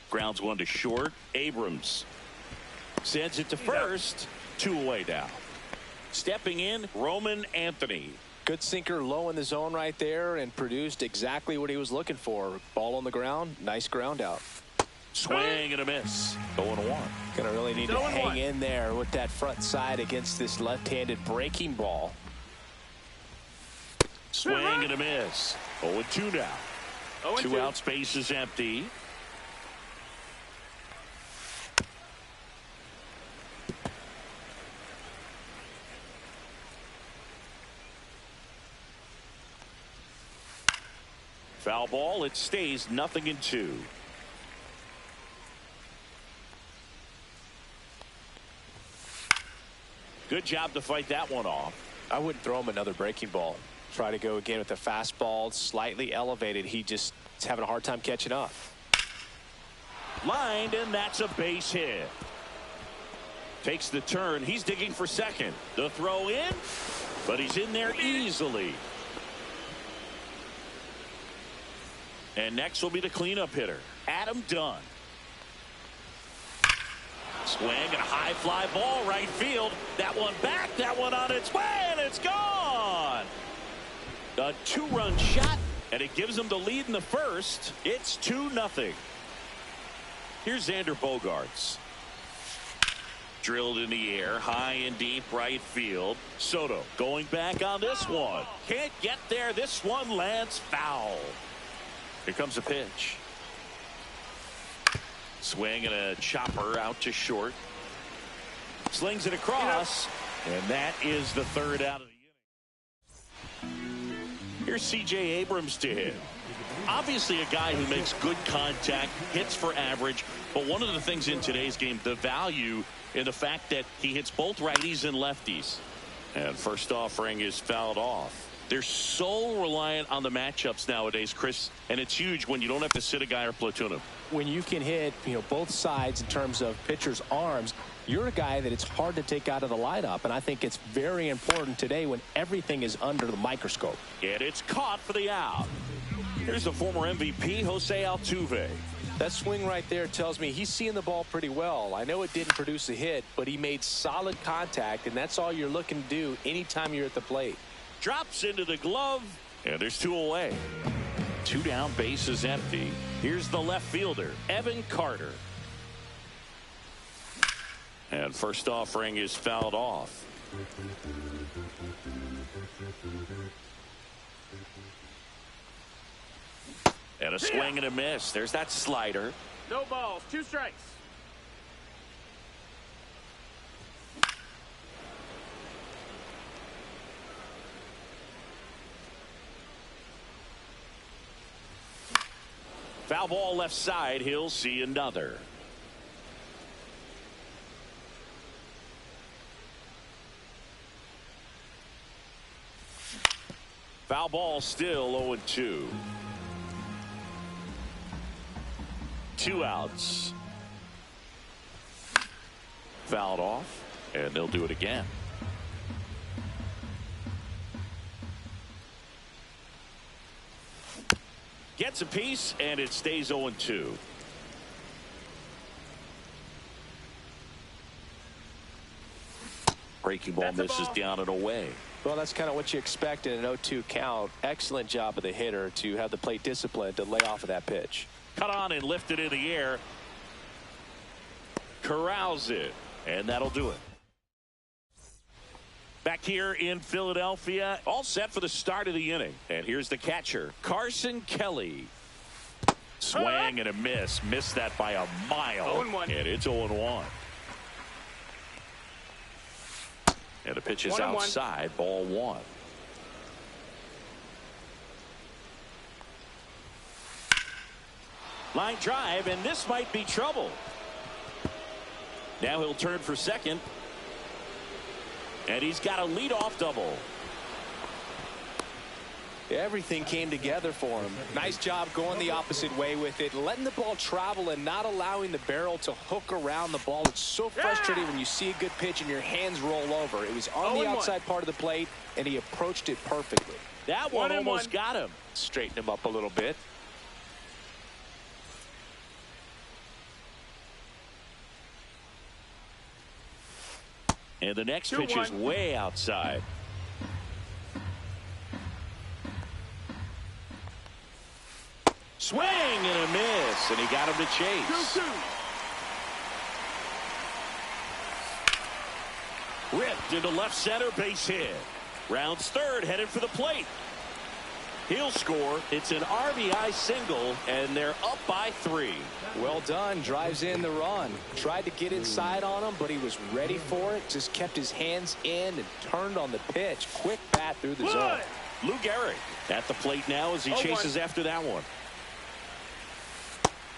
Grounds one to short. Abrams. Sends it to first. 2 away now. Stepping in, Roman Anthony. Good sinker low in the zone right there and produced exactly what he was looking for. Ball on the ground. Nice ground out. Swing and a miss. 0-1. Going to really need to hang in there with that front side against this left-handed breaking ball. Swing and a miss. 0-2 now. 2 out, space is empty. Foul ball. It stays 0-2. Good job to fight that one off. I wouldn't throw him another breaking ball. Try to go again with a fastball, slightly elevated. He just is having a hard time catching up. Lined, and that's a base hit. Takes the turn. He's digging for second. The throw in, but he's in there easily. And next will be the cleanup hitter, Adam Dunn. Swing and a high fly ball right field. That one back, that one on its way, and it's gone. A 2-run shot, and it gives them the lead in the first. It's 2-0. Here's Xander Bogaerts. Drilled in the air, high and deep right field. Soto going back on this one. Can't get there. This one lands foul. Here comes a pitch. Swing and a chopper out to short. Slings it across, and that is the third out of the inning. Here's C.J. Abrams to hit. Obviously a guy who makes good contact, hits for average, but one of the things in today's game, the value in the fact that he hits both righties and lefties. And first offering is fouled off. They're so reliant on the matchups nowadays, Chris, and it's huge when you don't have to sit a guy or platoon him. When you can hit, both sides in terms of pitchers' arms, you're a guy that it's hard to take out of the lineup, and I think it's very important today when everything is under the microscope. And it's caught for the out. Here's the former MVP, Jose Altuve. That swing right there tells me he's seeing the ball pretty well. I know it didn't produce a hit, but he made solid contact, and that's all you're looking to do anytime you're at the plate. Drops into the glove, and there's 2 away. 2 down, base is empty. Here's the left fielder, Evan Carter. And first offering is fouled off. And a swing and a miss. There's that slider. No balls, 2 strikes. Foul ball left side. He'll see another. Foul ball still 0-2. 2 outs. Fouled off, and they'll do it again. Gets a piece, and it stays 0-2. Breaking ball misses down and away. Well, that's kind of what you expect in an 0-2 count. Excellent job of the hitter to have the plate discipline to lay off of that pitch. Cut on and lifted in the air. Corrals it, and that'll do it. Back here in Philadelphia, all set for the start of the inning. And here's the catcher, Carson Kelly. Swing and a miss. Missed that by a mile. 0-1. And it's 0-1. And the pitch is 1-1. outside, ball 1. Line drive, and this might be trouble. Now he'll turn for second. And he's got a leadoff double. Everything came together for him. Nice job going the opposite way with it, letting the ball travel and not allowing the barrel to hook around the ball. It's so frustrating when you see a good pitch and your hands roll over. It was on the outside part of the plate, and he approached it perfectly. That one almost got him. Straighten him up a little bit. And the next pitch is way outside. Swing and a miss, and he got him to chase. 2-2. Ripped into left center, base hit. Rounds third, headed for the plate. He'll score. It's an RBI single, and they're up by 3. Well done. Drives in the run. Tried to get inside on him, but he was ready for it. Just kept his hands in and turned on the pitch. Quick bat through the zone. Lou Gehrig at the plate now as he chases after that one.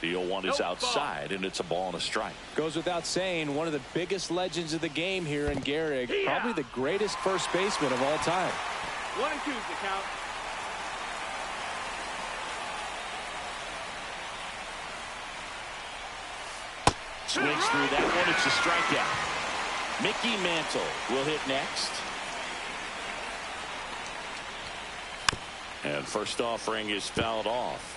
The 0-1 is outside, and it's a ball and a strike. Goes without saying, one of the biggest legends of the game here in Gehrig. Probably the greatest first baseman of all time. 1-2 is the count. Swings through that one. It's a strikeout. Mickey Mantle will hit next. And first offering is fouled off.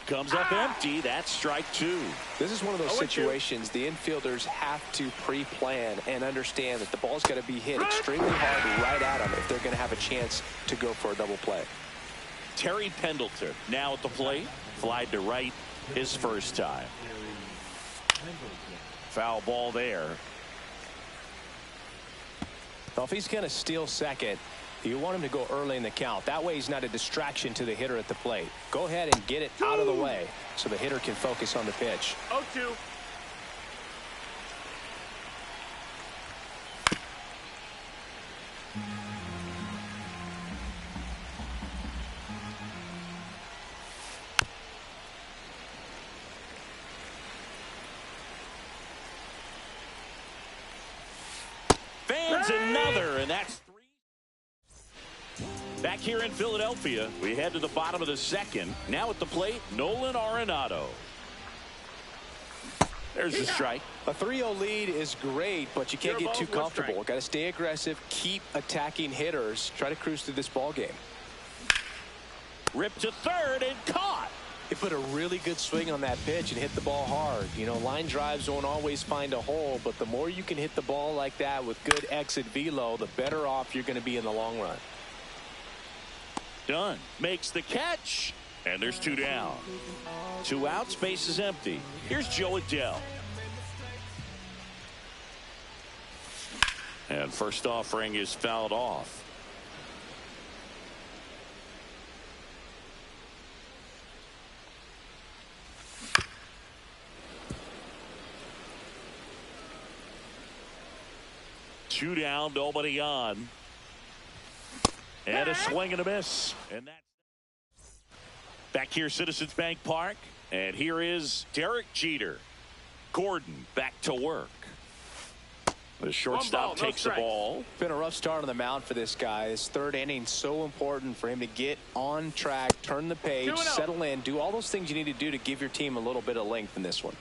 Comes up empty. That's strike 2. This is one of those situations the infielders have to pre-plan and understand that the ball's got to be hit extremely hard right at them if they're going to have a chance to go for a double play. Terry Pendleton now at the plate. Flied to right his first time. Foul ball there. Well, if he's going to steal second, you want him to go early in the count. That way he's not a distraction to the hitter at the plate. Go ahead and get it out of the way so the hitter can focus on the pitch. 0-2. Fans another, and that's 3. Back here in Philadelphia, we head to the bottom of the second. Now at the plate, Nolan Arenado. There's the strike. A 3-0 lead is great, but you can't get too comfortable. Got to stay aggressive, keep attacking hitters, try to cruise through this ball game. Ripped to third and caught. He put a really good swing on that pitch and hit the ball hard. You know, line drives won't always find a hole, but the more you can hit the ball like that with good exit velo, the better off you're going to be in the long run. Dunn makes the catch, and there's 2 down. 2 outs, base is empty. Here's Joe Adell. And first offering is fouled off. Two down, nobody on. And a swing and a miss. And that's back here, Citizens Bank Park. And here is Derek Jeter. Gordon back to work. The shortstop takes the ball. Been a rough start on the mound for this guy. His third inning so important for him to get on track, turn the page, settle in, do all those things you need to do to give your team a little bit of length in this one.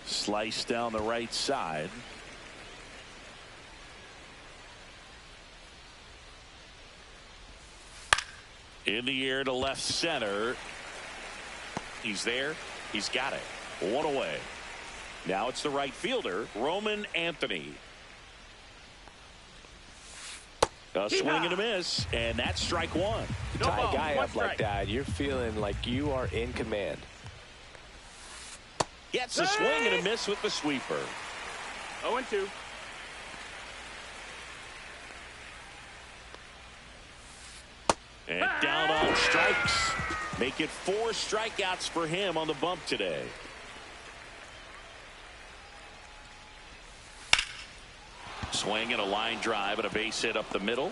Slice down the right side. In the air to left center. He's there. He's got it. 1 away. Now it's the right fielder, Roman Anthony. A swing and a miss, and that's strike 1. You tie a guy up like that, you're feeling like you are in command. Gets a swing and a miss with the sweeper. 0-2. And down on strikes. Make it 4 strikeouts for him on the bump today. Swing and a line drive and a base hit up the middle.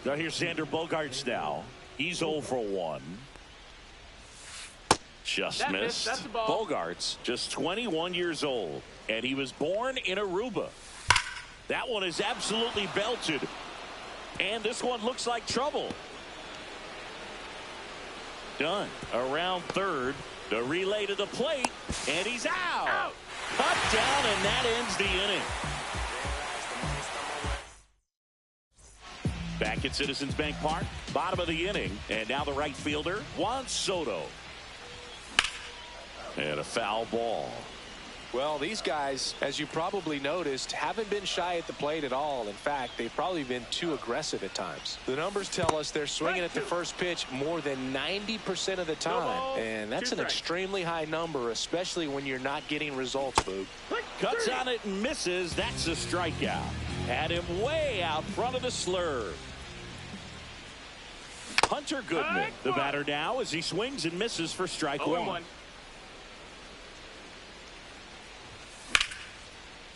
Now here's Xander Bogaerts now. He's 0 for 1. Just missed. That's a ball. Bogaerts, just 21 years old, and he was born in Aruba. That one is absolutely belted, and this one looks like trouble. Dunn around third. The relay to the plate, and he's out. Cut down, and that ends the inning. Back at Citizens Bank Park, bottom of the inning, and now the right fielder, Juan Soto. And a foul ball. Well, these guys, as you probably noticed, haven't been shy at the plate at all. In fact, they've probably been too aggressive at times. The numbers tell us they're swinging at the first pitch more than 90% of the time. And that's an extremely high number, especially when you're not getting results, Boog. Cuts on it and misses. That's a strikeout. Had him way out front of the slurve. Hunter Goodman, the batter now, as he swings and misses for strike one.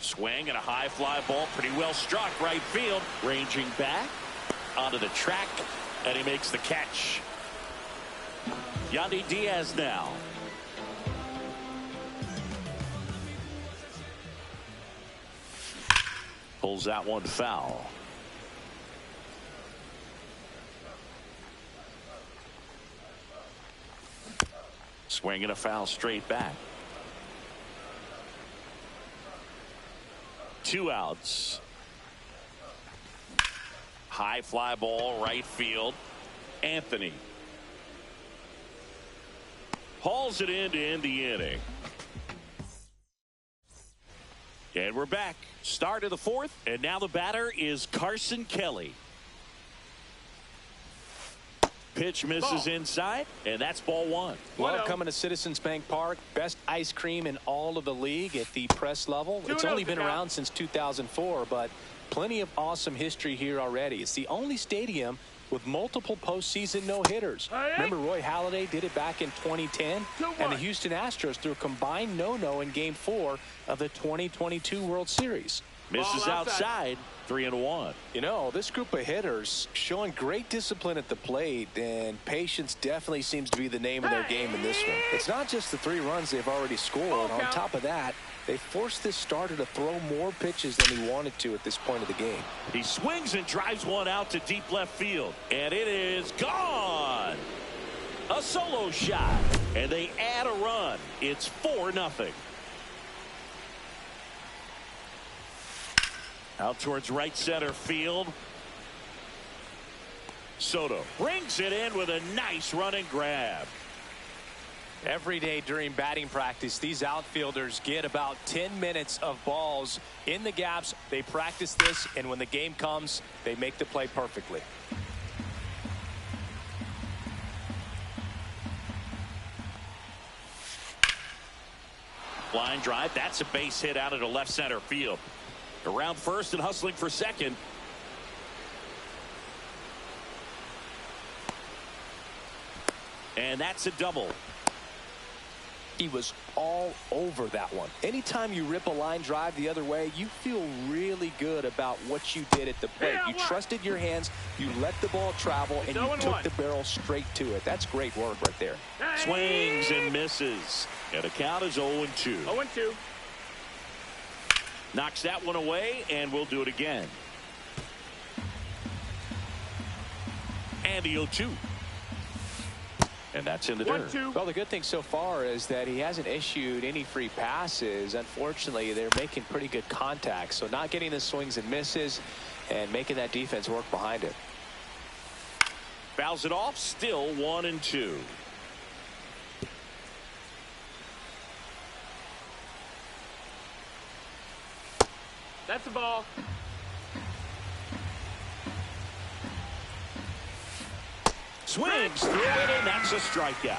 Swing and a high fly ball, pretty well struck right field, ranging back onto the track, and he makes the catch. Yandy Diaz now. Pulls that one foul. Swing and a foul straight back. 2 outs. High fly ball right field. Anthony hauls it in to end the inning. And we're back. Start of the fourth, and now the batter is Carson Kelly. Pitch misses inside, and that's ball one. Well, coming to Citizens Bank Park, best ice cream in all of the league at the press level. It's only been around since 2004, but plenty of awesome history here already. It's the only stadium with multiple postseason no-hitters. Remember, Roy Halladay did it back in 2010, and the Houston Astros threw a combined no-no in Game 4 of the 2022 World Series. Misses outside, 3-1. You know, this group of hitters showing great discipline at the plate, and patience definitely seems to be the name of their game in this one. It's not just the 3 runs they've already scored. On top of that, they forced this starter to throw more pitches than he wanted to at this point of the game. He swings and drives one out to deep left field, and it is gone. A solo shot, and they add a run. It's 4-0. Out towards right center field. Soto brings it in with a nice running grab. Every day during batting practice, these outfielders get about 10 minutes of balls in the gaps. They practice this, and when the game comes, they make the play perfectly. Line drive. That's a base hit out into left center field. Around first and hustling for second. And that's a double. He was all over that one. Anytime you rip a line drive the other way, you feel really good about what you did at the plate. You trusted your hands, you let the ball travel, and you took the barrel straight to it. That's great work right there. Swings and misses. And the count is 0-2. 0-2. Knocks that one away, and we'll do it again. And the 0-2. And that's in the dirt. Well, the good thing so far is that he hasn't issued any free passes. Unfortunately, they're making pretty good contact. So not getting the swings and misses and making that defense work behind it. Fouls it off, still 1-2. That's the ball. Swings through it, and that's a strikeout.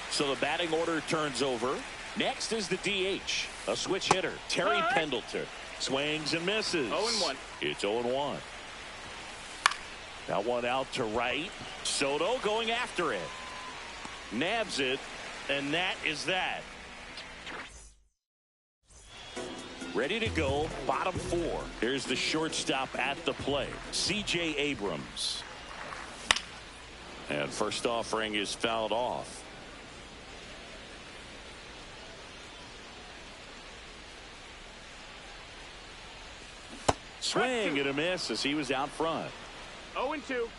So the batting order turns over. Next is the DH, a switch hitter, Terry Pendleton. Swings and misses. 0-1. It's 0-1. Now one out to right. Soto going after it. Nabs it, and that is that. Ready to go, bottom 4. Here's the shortstop at the plate, C.J. Abrams. And first offering is fouled off. Swing and a miss as he was out front. 0-2.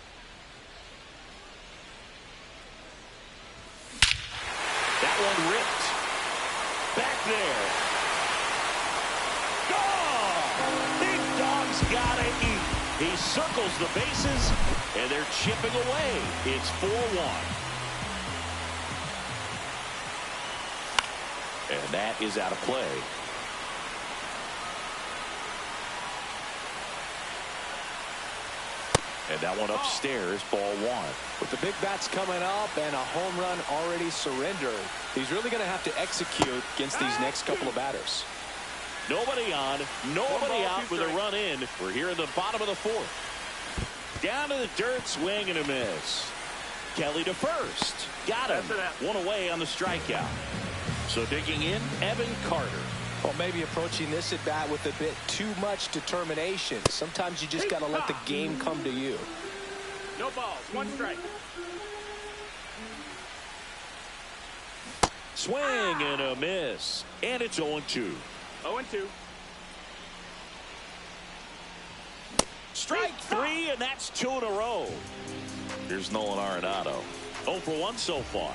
That one ripped. Back there. Gone! Big Dog's gotta eat. He circles the bases, and they're chipping away. It's 4-1. And that is out of play. And that one upstairs, ball 1. With the big bats coming up and a home run already surrendered, he's really going to have to execute against these next couple of batters. Nobody on, nobody out with a run in. We're here in the bottom of the 4th. Down to the dirt, swing and a miss. Kelly to first. Got him. One away on the strikeout. So digging in, Evan Carter. Well, maybe approaching this at bat with a bit too much determination. Sometimes you just got to let the game come to you. No balls, 1 strike. Swing and a miss. And it's 0-2. 0-2. Strike 3, and that's 2 in a row. Here's Nolan Arenado. 0 for 1 so far.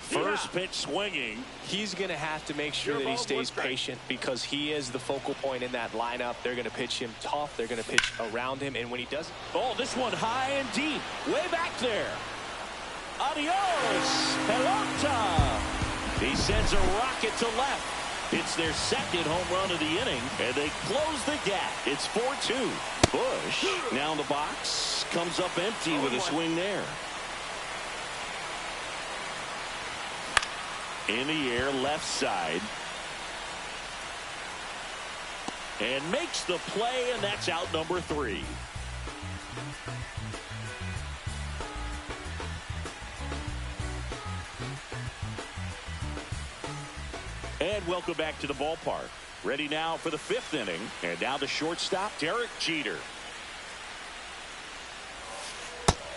First pitch swinging. He's going to have to make sure that he stays patient because he is the focal point in that lineup. They're going to pitch him tough. They're going to pitch around him. And when he does. Oh, this one high and deep. Way back there. Adios. Pelota. He sends a rocket to left. It's their second home run of the inning. And they close the gap. It's 4-2. Bush now in the box. Comes up empty with a swing there. In the air, left side. And makes the play, and that's out number 3. And welcome back to the ballpark. Ready now for the 5th inning. And now the shortstop, Derek Jeter.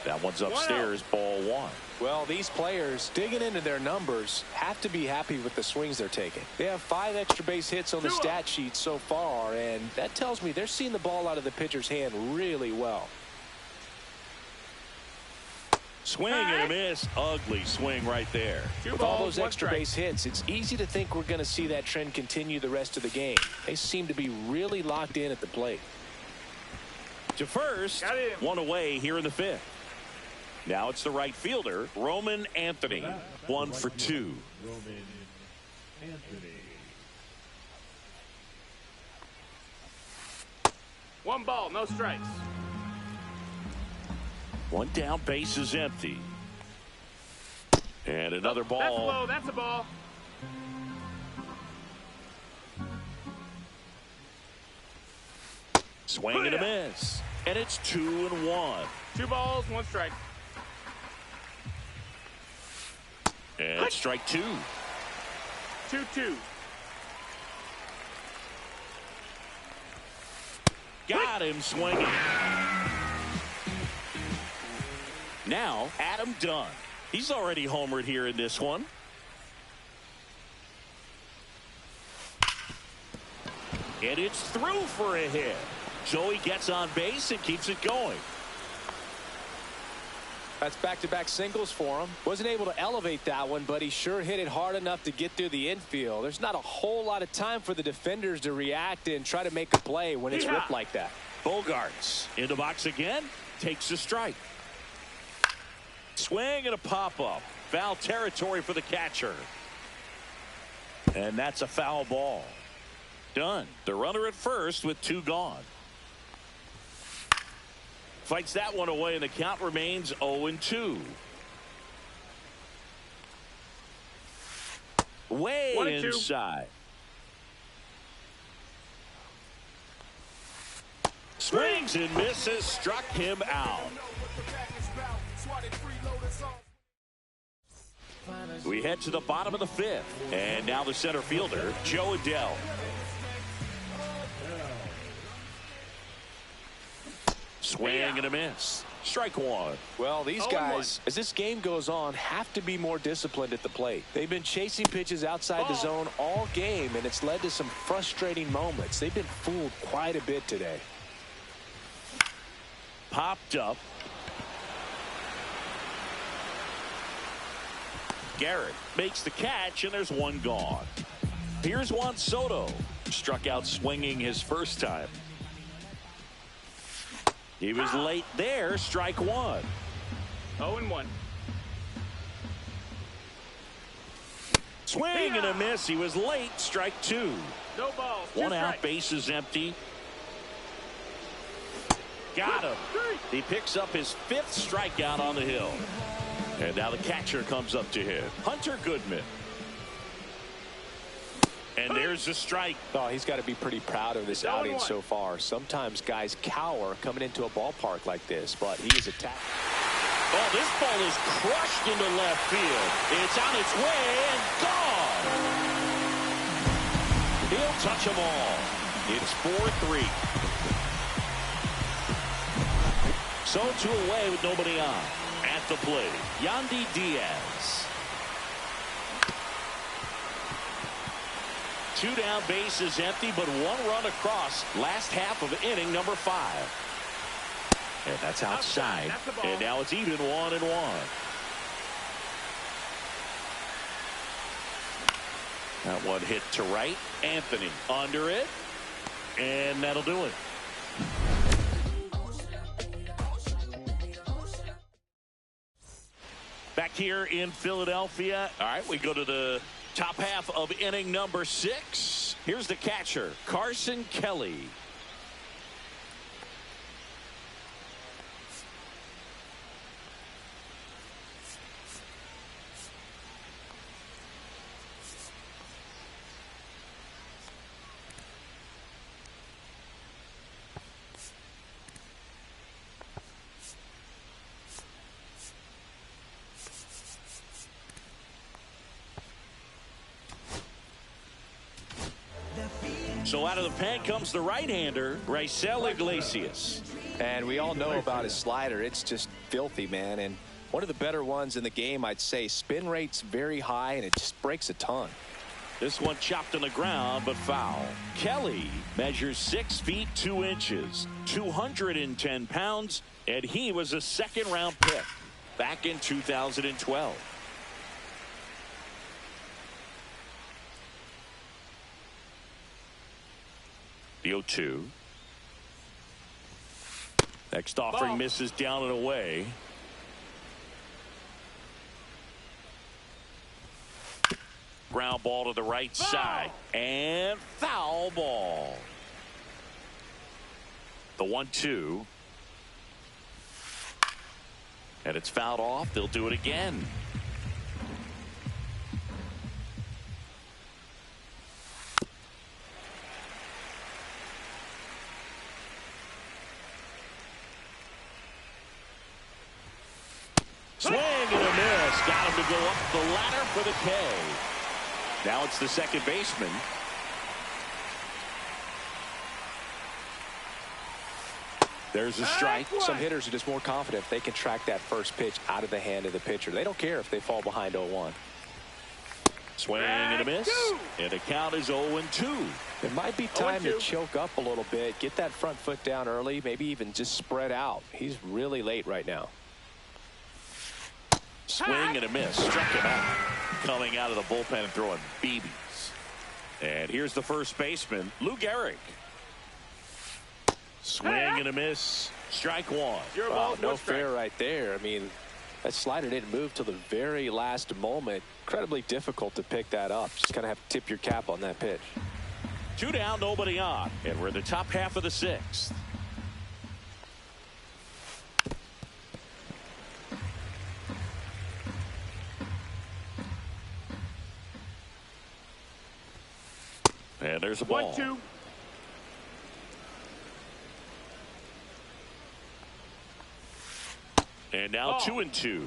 That one's upstairs, ball 1. Well, these players digging into their numbers have to be happy with the swings they're taking. They have 5 extra base hits on the stat sheet so far, and that tells me they're seeing the ball out of the pitcher's hand really well. Swing and a miss. Ugly swing right there. With all those extra base hits, it's easy to think we're going to see that trend continue the rest of the game. They seem to be really locked in at the plate. To first, 1 away here in the 5th. Now it's the right fielder, Roman Anthony. 1 for 2. Roman Anthony. 1 ball, no strikes. 1 down, base is empty. And another ball. That's low, that's a ball. Swing and a miss. And it's 2-1. 2 balls, 1 strike. And strike 2. 2-2. Got him swinging. Now, Adam Dunn. He's already homered here in this one. And it's through for a hit. So he gets on base and keeps it going. That's back-to-back singles for him. Wasn't able to elevate that one, but he sure hit it hard enough to get through the infield. There's not a whole lot of time for the defenders to react and try to make a play when it's ripped like that. Bogarts in the box again. Takes a strike. Swing and a pop-up. Foul territory for the catcher. And that's a foul ball. Done. The runner at first with 2 gone. Fights that one away, and the count remains 0-2. Way inside. Swings and misses. Struck him out. We head to the bottom of the 5th. And now the center fielder, Joe Adell. Swing and a miss. Strike 1. Well, these guys, as this game goes on, have to be more disciplined at the plate. They've been chasing pitches outside the zone all game, and it's led to some frustrating moments. They've been fooled quite a bit today. Popped up. Garrett makes the catch, and there's 1 gone. Here's Juan Soto. Struck out swinging his first time. He was late there. Strike one. 0-1. Swing and a miss. He was late. Strike two. No balls. One out. Base is empty. Got him. He picks up his 5th strikeout on the hill. And now the catcher comes up to hit. Hunter Goodman. And there's the strike. Oh, he's got to be pretty proud of this outing so far. Sometimes guys cower coming into a ballpark like this, but he is attacked. Oh, this ball is crushed into left field. It's on its way and gone. He'll touch them all. It's 4-3. So 2 away with nobody on. At the plate, Yandy Diaz. 2 down, base is empty, but 1 run across. Last half of inning number 5. And that's outside. And now it's even 1-1. That one hit to right. Anthony under it. And that'll do it. Back here in Philadelphia. All right, we go to the top half of inning number 6. Here's the catcher, Carson Kelly. So out of the pen comes the right-hander, Raisel Iglesias. And we all know about his slider. It's just filthy, man. And one of the better ones in the game, I'd say. Spin rate's very high, and it just breaks a ton. This one chopped on the ground, but foul. Kelly measures 6 feet 2 inches, 210 pounds, and he was a 2nd-round pick back in 2012. The 0-2. Next offering misses down and away. Ground ball to the right side. And foul ball. The 1-2. And it's fouled off. They'll do it again. Swing and a miss. Got him to go up the ladder for the K. Now it's the second baseman. There's a strike. Some hitters are just more confident if they can track that first pitch out of the hand of the pitcher. They don't care if they fall behind 0-1. Swing and a miss. And the count is 0-2. It might be time to choke up a little bit, get that front foot down early, maybe even just spread out. He's really late right now. Swing and a miss. Struck him out. Coming out of the bullpen and throwing BBs. And here's the first baseman, Lou Gehrig. Swing and a miss. Strike one. Wow, no fair right there. I mean, that slider didn't move till the very last moment. Incredibly difficult to pick that up. Just kind of have to tip your cap on that pitch. 2 down, nobody on. And we're in the top half of the 6th. And there's a ball. 1-2. And now 2-2.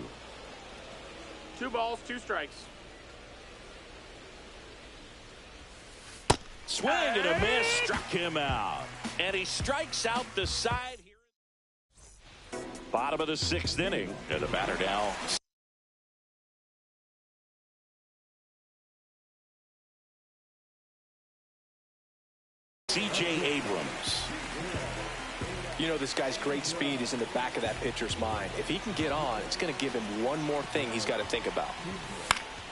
2 balls, 2 strikes. Swing and a miss. Struck him out. And he strikes out the side here. Bottom of the 6th inning. And the batter now. C.J. Abrams. You know, this guy's great speed is in the back of that pitcher's mind. If he can get on, it's going to give him one more thing he's got to think about.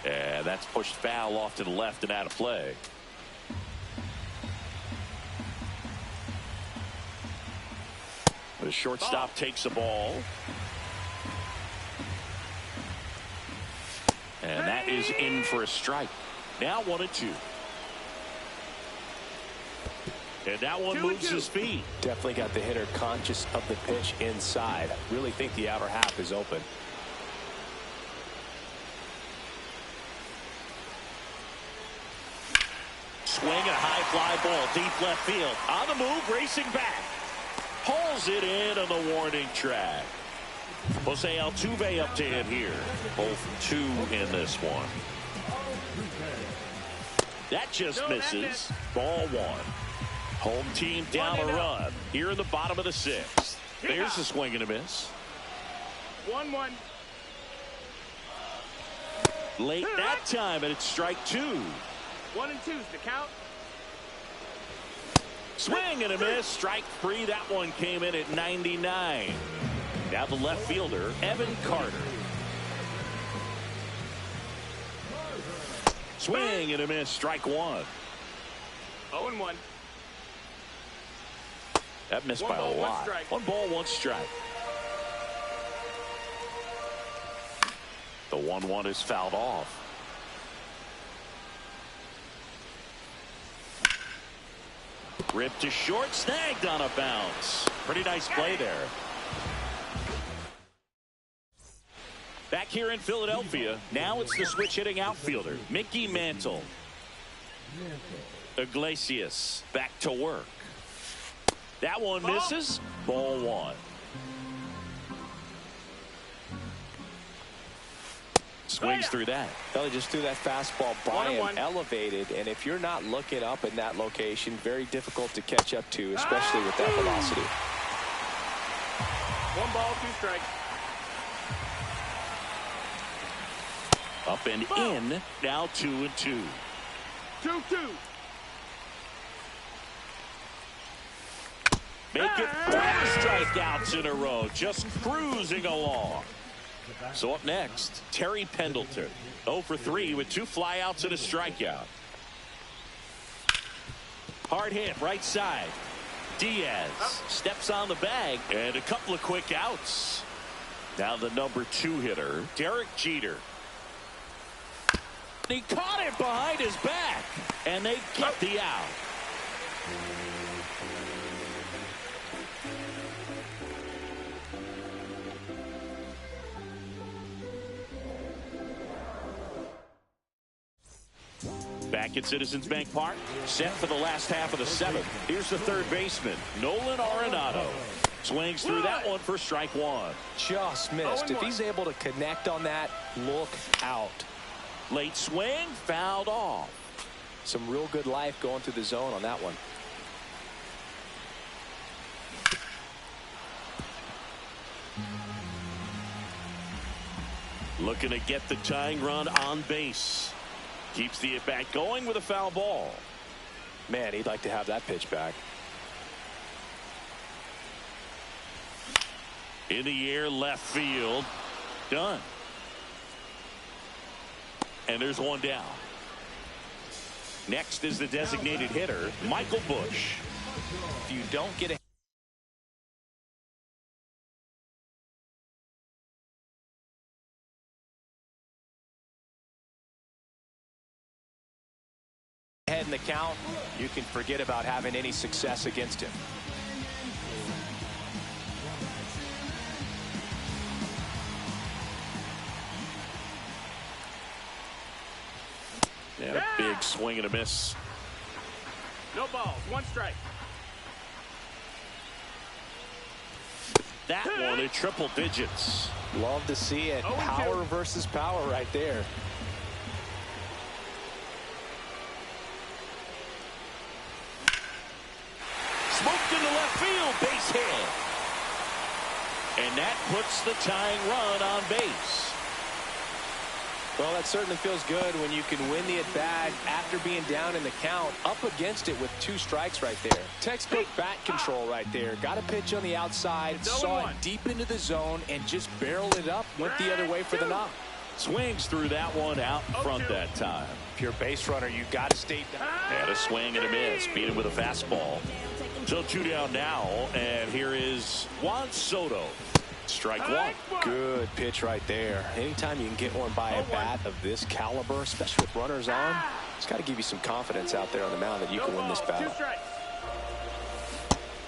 And that's pushed foul off to the left and out of play. The shortstop takes the ball. And that is in for a strike. Now 1-2. And that one moves his feet. Definitely got the hitter conscious of the pitch inside. Really think the outer half is open. Swing and a high fly ball deep left field. On the move, racing back. Hauls it in on the warning track. Jose Altuve up to hit here. Both 2 in this one. That just misses. Ball 1. Home team down a run here in the bottom of the 6th. There's a swing and a miss. 1-1. Late that time, and it's strike 2. 1 and 2's the count. Swing and a miss. Strike 3. That one came in at 99. Now the left fielder, Evan Carter. Swing and a miss. Strike 1. 0-1. That missed by a lot. 1 ball, 1 strike. The 1-1 is fouled off. Ripped to short, snagged on a bounce. Pretty nice play there. Back here in Philadelphia, now it's the switch hitting outfielder, Mickey Mantle. Iglesias back to work. That one misses. Ball 1. Swings through that. Well, he just threw that fastball by him, elevated, and if you're not looking up in that location, very difficult to catch up to, especially with that velocity. 1 ball, 2 strikes. Up and in. Now 2-2. 2-2. Make it 4 strikeouts in a row. Just cruising along. So up next, Terry Pendleton. 0 for 3 with 2 flyouts and a strikeout. Hard hit right side. Diaz steps on the bag and a couple of quick outs. Now the number 2 hitter, Derek Jeter. He caught it behind his back and they get the out. Back at Citizens Bank Park, set for the last half of the 7th. Here's the third baseman, Nolan Arenado. Swings through that one for strike 1. Just missed. If he's able to connect on that, look out. Late swing, fouled off. Some real good life going through the zone on that one. Looking to get the tying run on base. Keeps the at-bat going with a foul ball. Man, he'd like to have that pitch back. In the air, left field. Done. And there's one down. Next is the designated hitter, Michael Busch. If you don't get ahead in the count, you can forget about having any success against him. And a big swing and a miss. No balls, 1 strike. That one at triple digits. Love to see it. Power versus power right there. Smoked into left field, base hit. And that puts the tying run on base. Well, that certainly feels good when you can win the at-bat after being down in the count, up against it with 2 strikes right there. Textbook bat control right there. Got a pitch on the outside, saw it deep into the zone, and just barreled it up, went the other way for the knock. Swings through that one out in front that time. If you're a base runner, you got to stay down. And a swing and a miss. Beat him with a fastball. So 2 down now, and here is Juan Soto. Strike one. Good pitch right there. Anytime you can get one by a bat of this caliber, especially with runners on, it's got to give you some confidence out there on the mound that you can win this battle.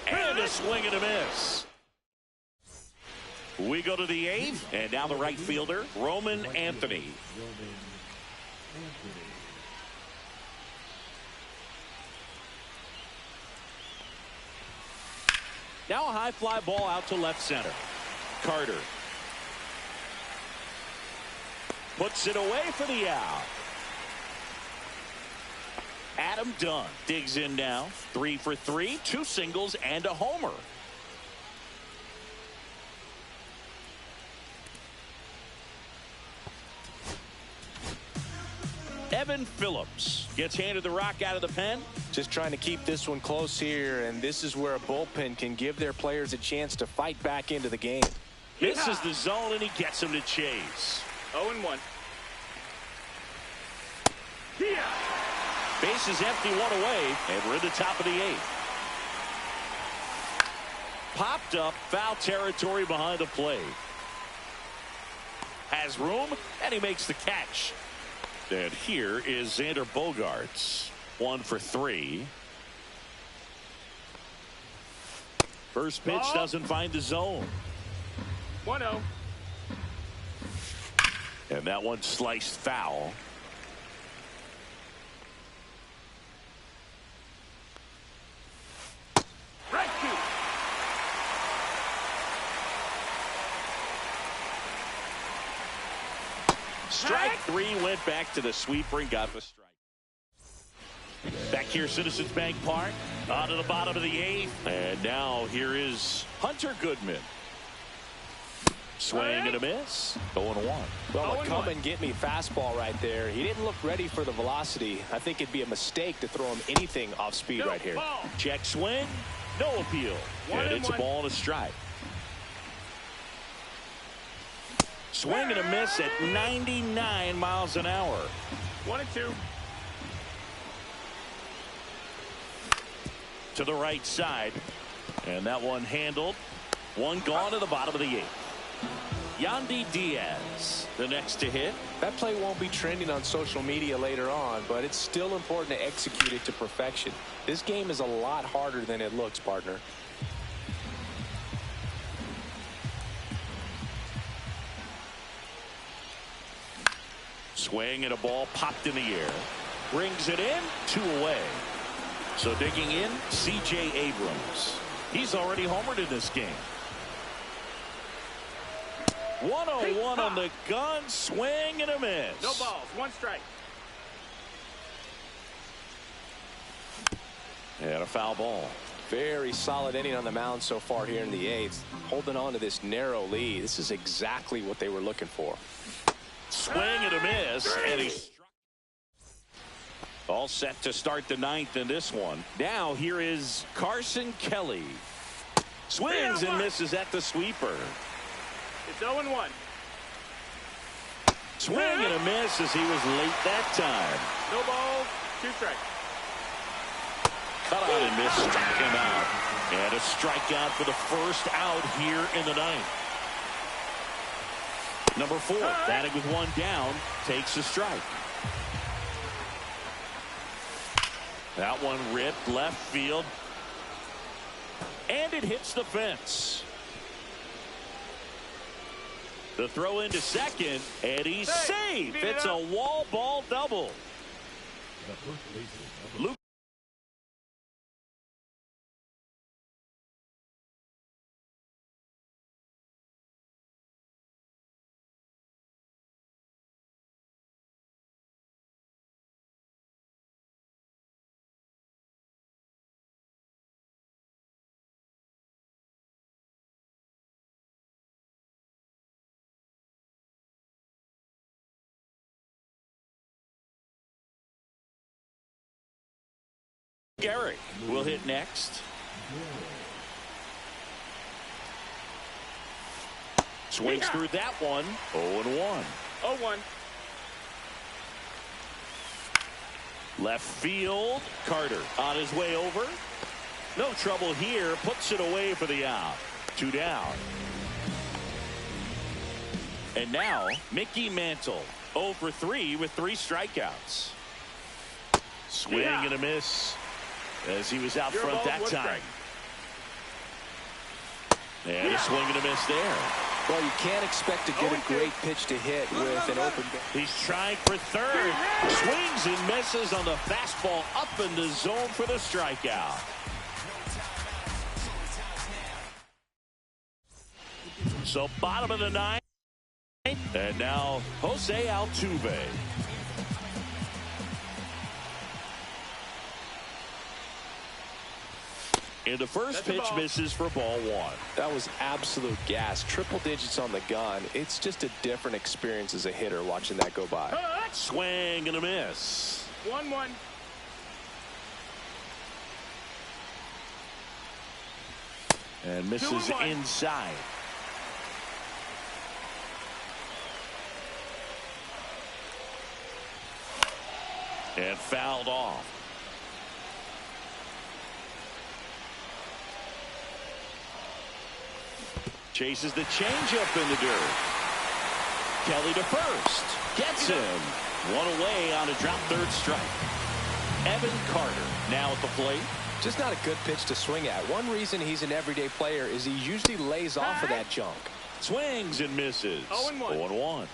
And a swing and a miss. We go to the 8th, and now the right fielder, Roman Anthony. Now a high fly ball out to left center. Carter puts it away for the out. Adam Dunn digs in now. 3 for 3, 2 singles and a homer. Evan Phillips gets handed the rock out of the pen. Just trying to keep this one close here, and this is where a bullpen can give their players a chance to fight back into the game. Misses the zone, and he gets him to chase. 0-1. Base is empty, 1 away, and we're in the top of the 8th. Popped up, foul territory behind the plate. Has room, and he makes the catch. And here is Xander Bogaerts. 1 for 3. First pitch doesn't find the zone. 1-0. And that one sliced foul. Rescue. Strike 3, went back to the sweeper and got the strike. Back here, Citizens Bank Park, on to the bottom of the 8th. And now here is Hunter Goodman. Swing and a miss. 0-1. Well, a come and get me fastball right there. He didn't look ready for the velocity. I think it'd be a mistake to throw him anything off speed right here. Check swing, no appeal. And it's a ball and a strike. Swing and a miss at 99 miles an hour. 1-2. To the right side. And that one handled. One gone to the bottom of the 8th. Yandy Diaz, the next to hit. That play won't be trending on social media later on, but it's still important to execute it to perfection. This game is a lot harder than it looks, partner. Swing and a ball popped in the air. Brings it in, 2 away. So digging in, C.J. Abrams. He's already homered in this game. 1-0-1 on the gun, swing and a miss. No balls, 1 strike. And a foul ball. Very solid inning on the mound so far here in the 8th. Holding on to this narrow lead. This is exactly what they were looking for. Swing and a miss, and he's all set to start the 9th in this one. Now here is Carson Kelly. Swings and misses at the sweeper. It's 0-1. Swing and a miss as he was late that time. No balls, 2 strikes. Cut out and miss, struck him out. And a strikeout for the first out here in the 9th. Number 4, batting with 1 down, takes a strike. That one ripped left field. And it hits the fence. The throw into second, and he's safe. It's a wall ball double. Luke. Garrett will hit next. Swings through that one. 0-1. 0-1. Left field. Carter on his way over. No trouble here. Puts it away for the out. 2 down. And now, Mickey Mantle. 0 for 3 with 3 strikeouts. Swing and a miss as he was out front that time. And a swing and a miss there. Well, you can't expect to get a great pitch to hit with an open. He's trying for third. Swings and misses on the fastball up in the zone for the strikeout. So bottom of the 9th. And now Jose Altuve. And the first pitch misses for ball 1. That was absolute gas. Triple digits on the gun. It's just a different experience as a hitter watching that go by. Swing and a miss. 1-1. And misses inside. And fouled off. Chases the changeup in the dirt. Kelly to first. Gets him. 1 away on a drop third strike. Evan Carter now at the plate. Just not a good pitch to swing at. One reason he's an everyday player is he usually lays off of that junk. Swings and misses. 0-1. 0-1.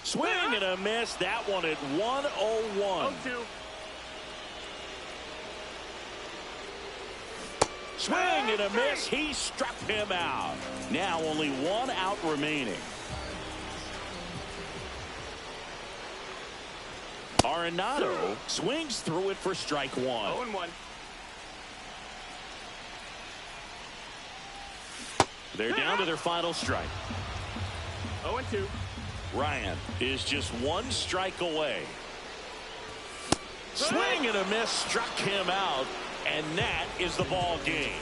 Swing and a miss. That one at 1-0-1. 0-2. Swing and a miss. He struck him out. Now only 1 out remaining. Arenado swings through it for strike 1. 0-1. They're down to their final strike. 0-2. Ryan is just 1 strike away. Swing and a miss struck him out, and that is the ball game.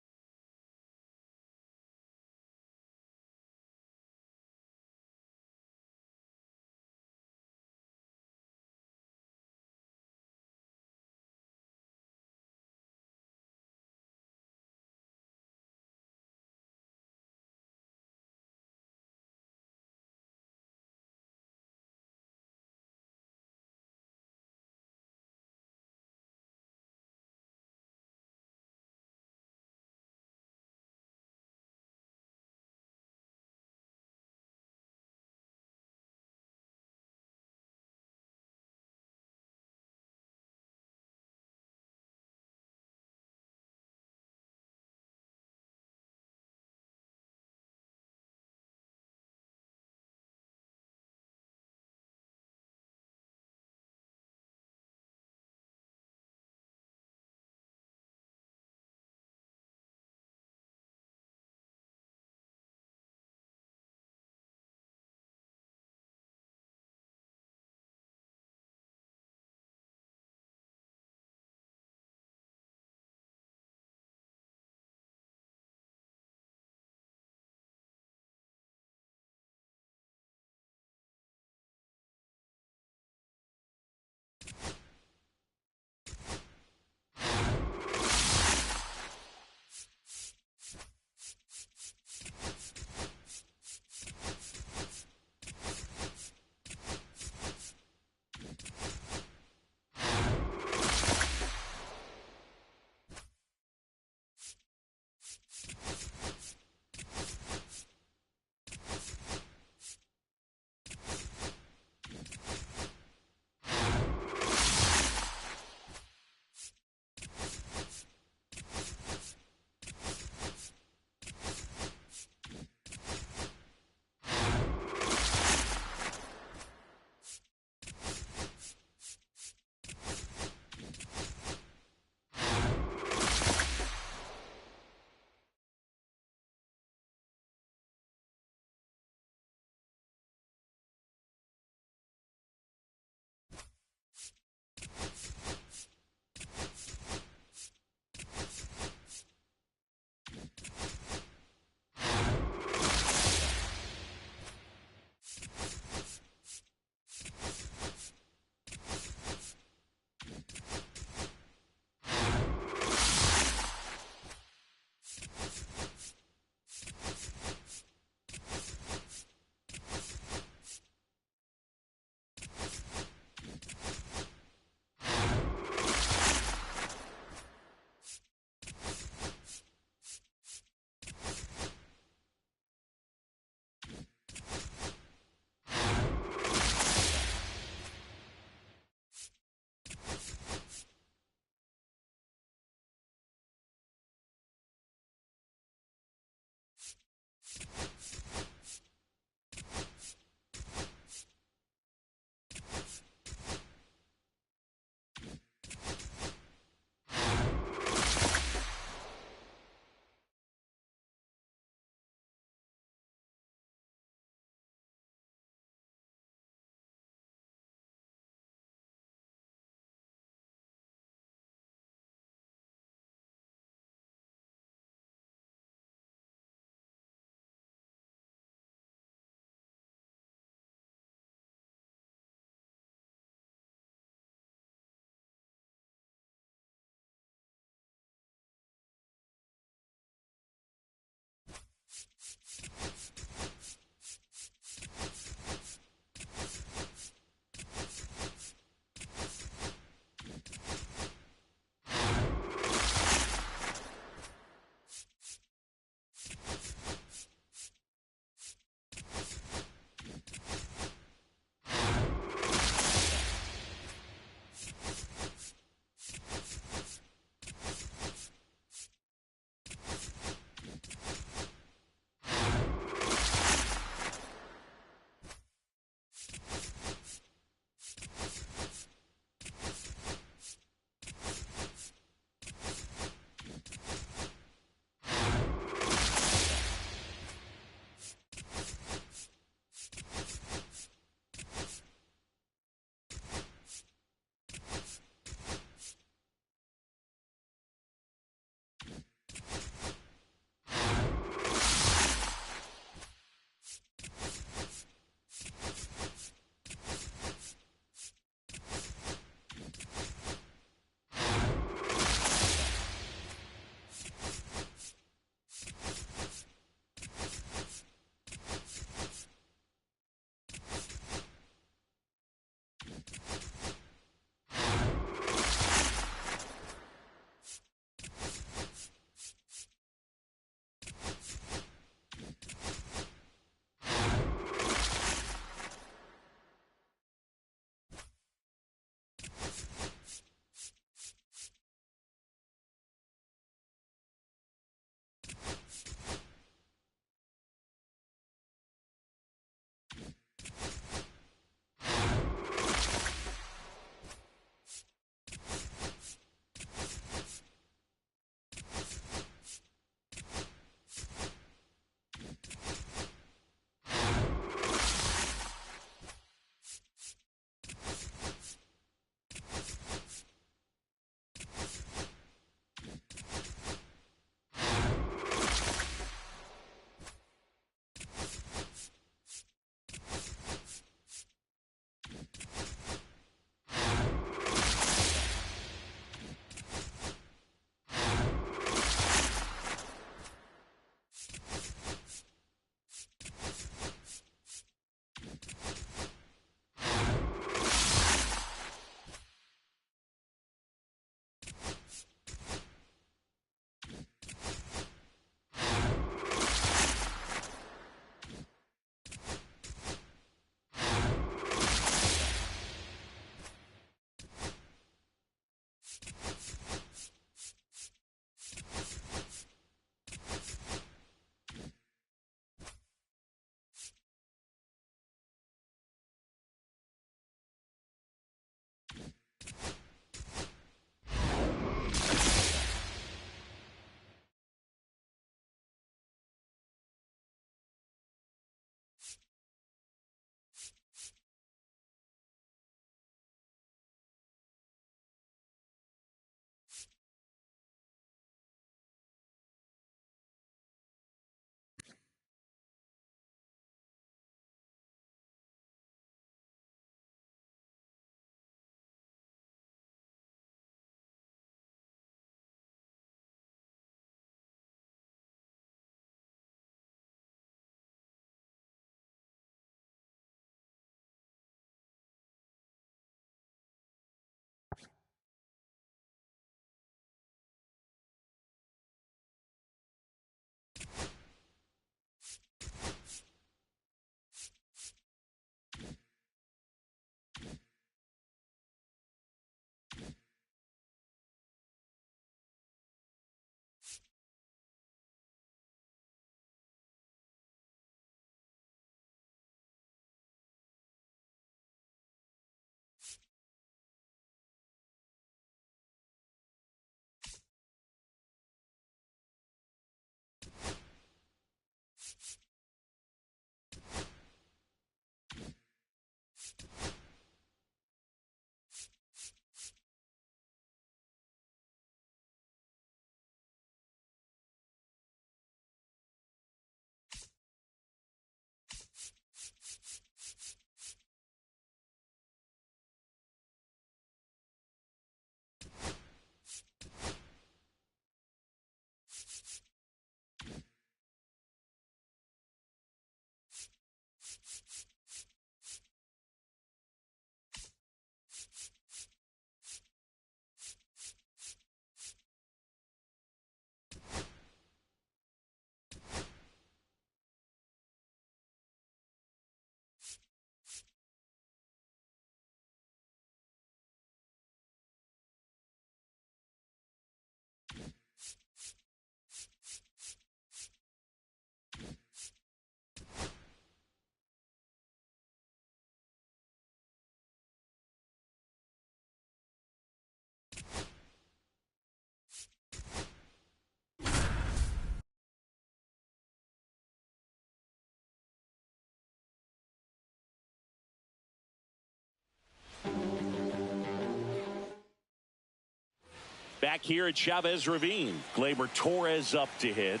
Back here at Chavez Ravine, Gleyber Torres up to hit.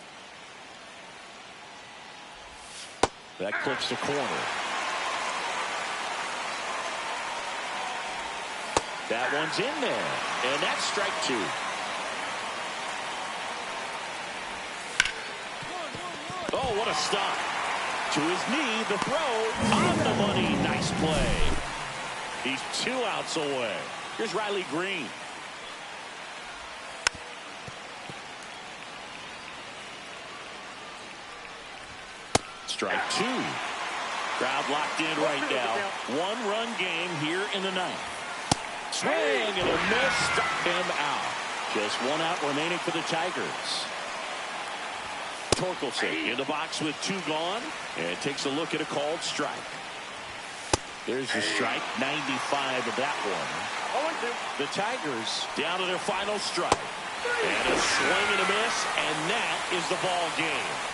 That clips the corner. That one's in there, and that's strike two. Oh, what a stop. To his knee, the throw on the money. Nice play. He's 2 outs away. Here's Riley Green. Strike two. Crowd locked in right now. 1-run game here in the ninth. Swing and a miss. Struck him out. Just 1 out remaining for the Tigers. Torkelson in the box with 2 gone, and takes a look at a called strike. There's the strike, 95 of that one. The Tigers down to their final strike. And a swing and a miss, and that is the ball game.